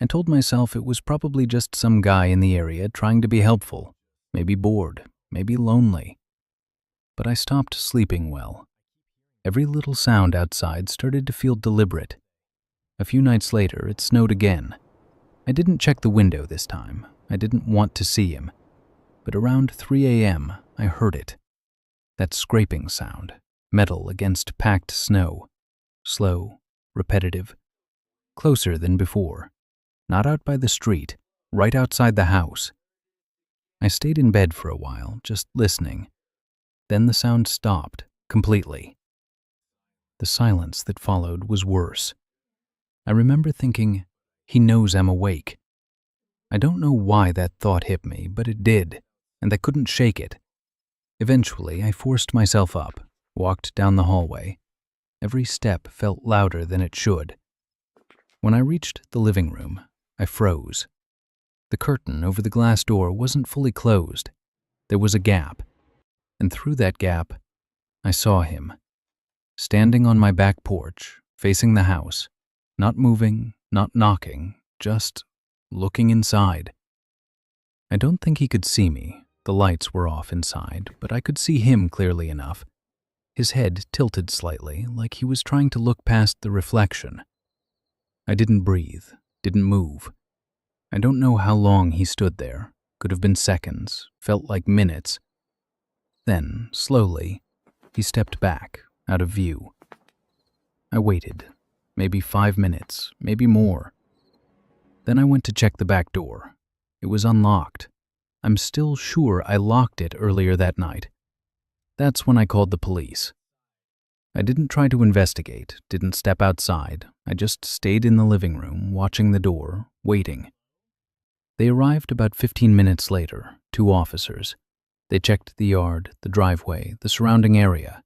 I told myself it was probably just some guy in the area trying to be helpful, maybe bored, maybe lonely. But I stopped sleeping well. Every little sound outside started to feel deliberate. A few nights later, it snowed again. I didn't check the window this time. I didn't want to see him. But around 3 a.m., I heard it. That scraping sound, metal against packed snow. Slow, repetitive. Closer than before. Not out by the street, right outside the house. I stayed in bed for a while, just listening. Then the sound stopped, completely. The silence that followed was worse. I remember thinking, he knows I'm awake. I don't know why that thought hit me, but it did, and I couldn't shake it. Eventually, I forced myself up, walked down the hallway. Every step felt louder than it should. When I reached the living room, I froze. The curtain over the glass door wasn't fully closed. There was a gap, and through that gap, I saw him. Standing on my back porch, facing the house, not moving, not knocking, just looking inside. I don't think he could see me. The lights were off inside, but I could see him clearly enough. His head tilted slightly, like he was trying to look past the reflection. I didn't breathe, didn't move. I don't know how long he stood there. Could have been seconds, felt like minutes. Then, slowly, he stepped back, out of view. I waited, maybe 5 minutes, maybe more. Then I went to check the back door. It was unlocked. I'm still sure I locked it earlier that night. That's when I called the police. I didn't try to investigate, didn't step outside. I just stayed in the living room, watching the door, waiting. They arrived about 15 minutes later, 2 officers. They checked the yard, the driveway, the surrounding area.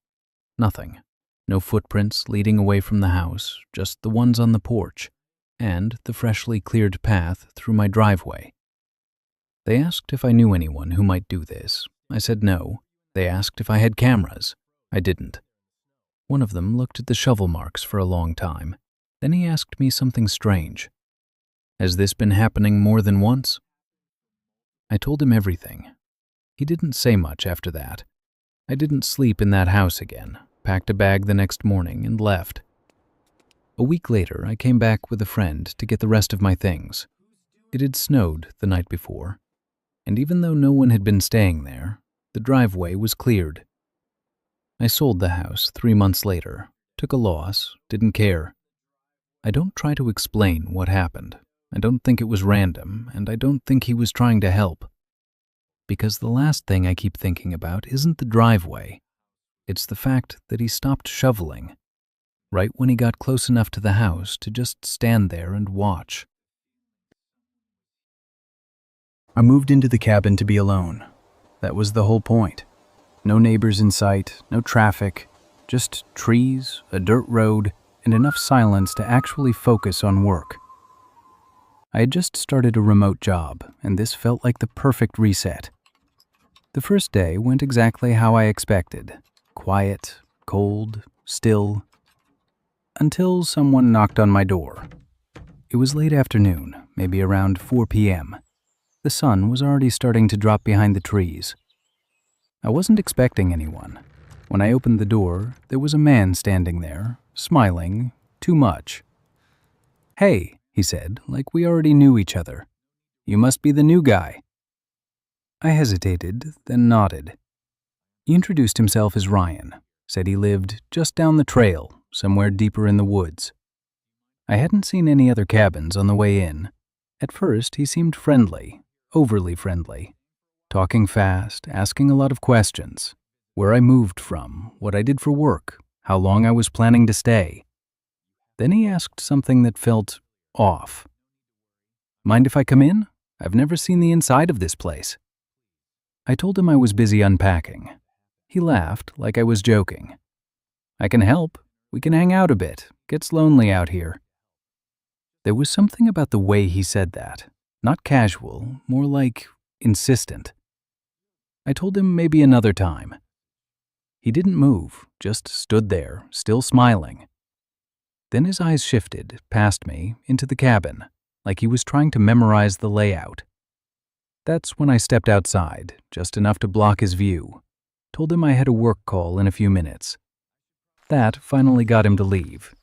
Nothing. No footprints leading away from the house, just the ones on the porch, and the freshly cleared path through my driveway. They asked if I knew anyone who might do this. I said no. They asked if I had cameras. I didn't. One of them looked at the shovel marks for a long time. Then he asked me something strange. Has this been happening more than once? I told him everything. He didn't say much after that. I didn't sleep in that house again, packed a bag the next morning and left. A week later, I came back with a friend to get the rest of my things. It had snowed the night before, and even though no one had been staying there, the driveway was cleared. I sold the house 3 months later, took a loss, didn't care. I don't try to explain what happened. I don't think it was random, and I don't think he was trying to help. Because the last thing I keep thinking about isn't the driveway. It's the fact that he stopped shoveling, right when he got close enough to the house to just stand there and watch. I moved into the cabin to be alone. That was the whole point. No neighbors in sight, no traffic, just trees, a dirt road, and enough silence to actually focus on work. I had just started a remote job, and this felt like the perfect reset. The first day went exactly how I expected. Quiet, cold, still, until someone knocked on my door. It was late afternoon, maybe around 4 p.m. The sun was already starting to drop behind the trees. I wasn't expecting anyone. When I opened the door, there was a man standing there, smiling, too much. "Hey," he said, like we already knew each other. "You must be the new guy." I hesitated, then nodded. He introduced himself as Ryan, said he lived just down the trail, somewhere deeper in the woods. I hadn't seen any other cabins on the way in. At first, he seemed friendly, overly friendly, talking fast, asking a lot of questions. Where I moved from, what I did for work, how long I was planning to stay. Then he asked something that felt off. "Mind if I come in? I've never seen the inside of this place." I told him I was busy unpacking. He laughed like I was joking. "I can help. We can hang out a bit. Gets lonely out here." There was something about the way he said that. Not casual, more like insistent. I told him maybe another time. He didn't move, just stood there, still smiling. Then his eyes shifted, past me, into the cabin, like he was trying to memorize the layout. That's when I stepped outside, just enough to block his view. Told him I had a work call in a few minutes. That finally got him to leave.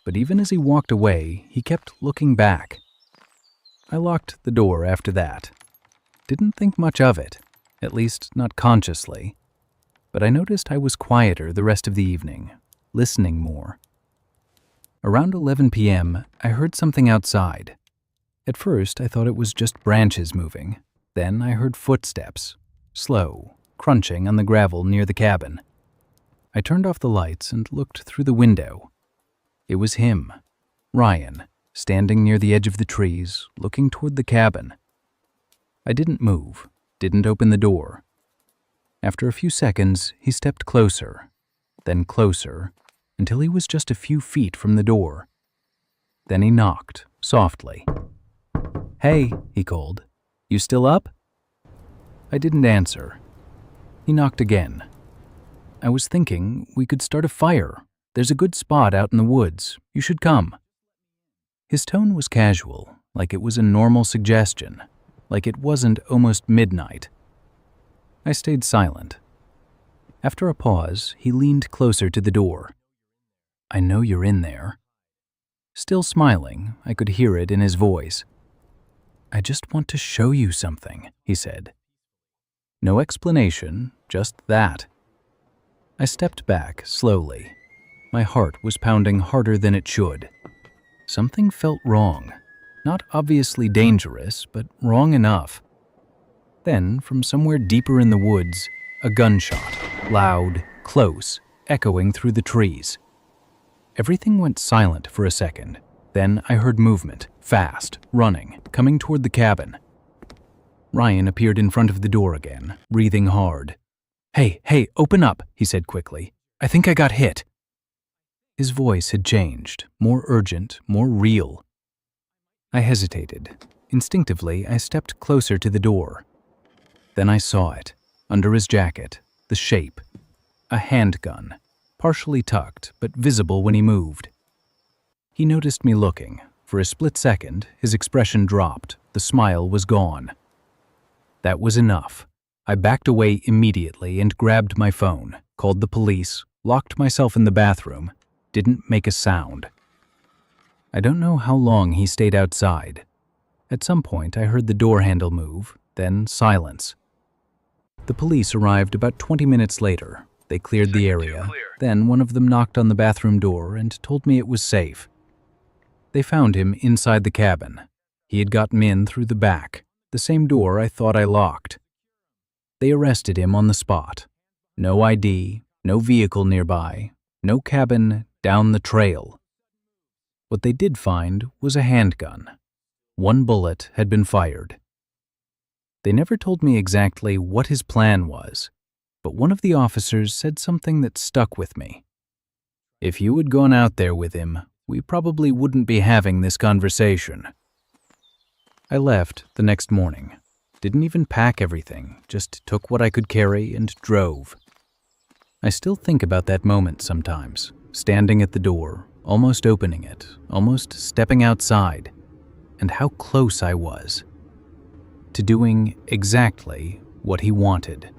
But even as he walked away, he kept looking back. I locked the door after that. Didn't think much of it, at least not consciously. But I noticed I was quieter the rest of the evening, listening more. Around 11 p.m., I heard something outside. At first, I thought it was just branches moving. Then I heard footsteps, slow, crunching on the gravel near the cabin. I turned off the lights and looked through the window. It was him, Ryan, standing near the edge of the trees, looking toward the cabin. I didn't move, didn't open the door. After a few seconds, he stepped closer, then closer, until he was just a few feet from the door. Then he knocked, softly. "Hey," he called. "You still up?" I didn't answer. He knocked again. "I was thinking we could start a fire. There's a good spot out in the woods. You should come." His tone was casual, like it was a normal suggestion, like it wasn't almost midnight. I stayed silent. After a pause, he leaned closer to the door. "I know you're in there." Still smiling, I could hear it in his voice. "I just want to show you something," he said. No explanation, just that. I stepped back slowly. My heart was pounding harder than it should. Something felt wrong. Not obviously dangerous, but wrong enough. Then, from somewhere deeper in the woods, a gunshot, loud, close, echoing through the trees. Everything went silent for a second. Then I heard movement, fast, running, coming toward the cabin. Ryan appeared in front of the door again, breathing hard. Hey, open up," he said quickly. "I think I got hit." His voice had changed, more urgent, more real. I hesitated. Instinctively, I stepped closer to the door. Then I saw it, under his jacket, the shape. A handgun, partially tucked, but visible when he moved. He noticed me looking. For a split second, his expression dropped. The smile was gone. That was enough. I backed away immediately and grabbed my phone, called the police, locked myself in the bathroom, didn't make a sound. I don't know how long he stayed outside. At some point, I heard the door handle move, then silence. The police arrived about 20 minutes later. They cleared the area. Then one of them knocked on the bathroom door and told me it was safe. They found him inside the cabin. He had gotten in through the back, the same door I thought I locked. They arrested him on the spot. No ID, no vehicle nearby, no cabin down the trail. What they did find was a handgun. One bullet had been fired. They never told me exactly what his plan was, but one of the officers said something that stuck with me. If you had gone out there with him, we probably wouldn't be having this conversation. I left the next morning. Didn't even pack everything, just took what I could carry and drove. I still think about that moment sometimes, standing at the door, almost opening it, almost stepping outside, and how close I was to doing exactly what he wanted.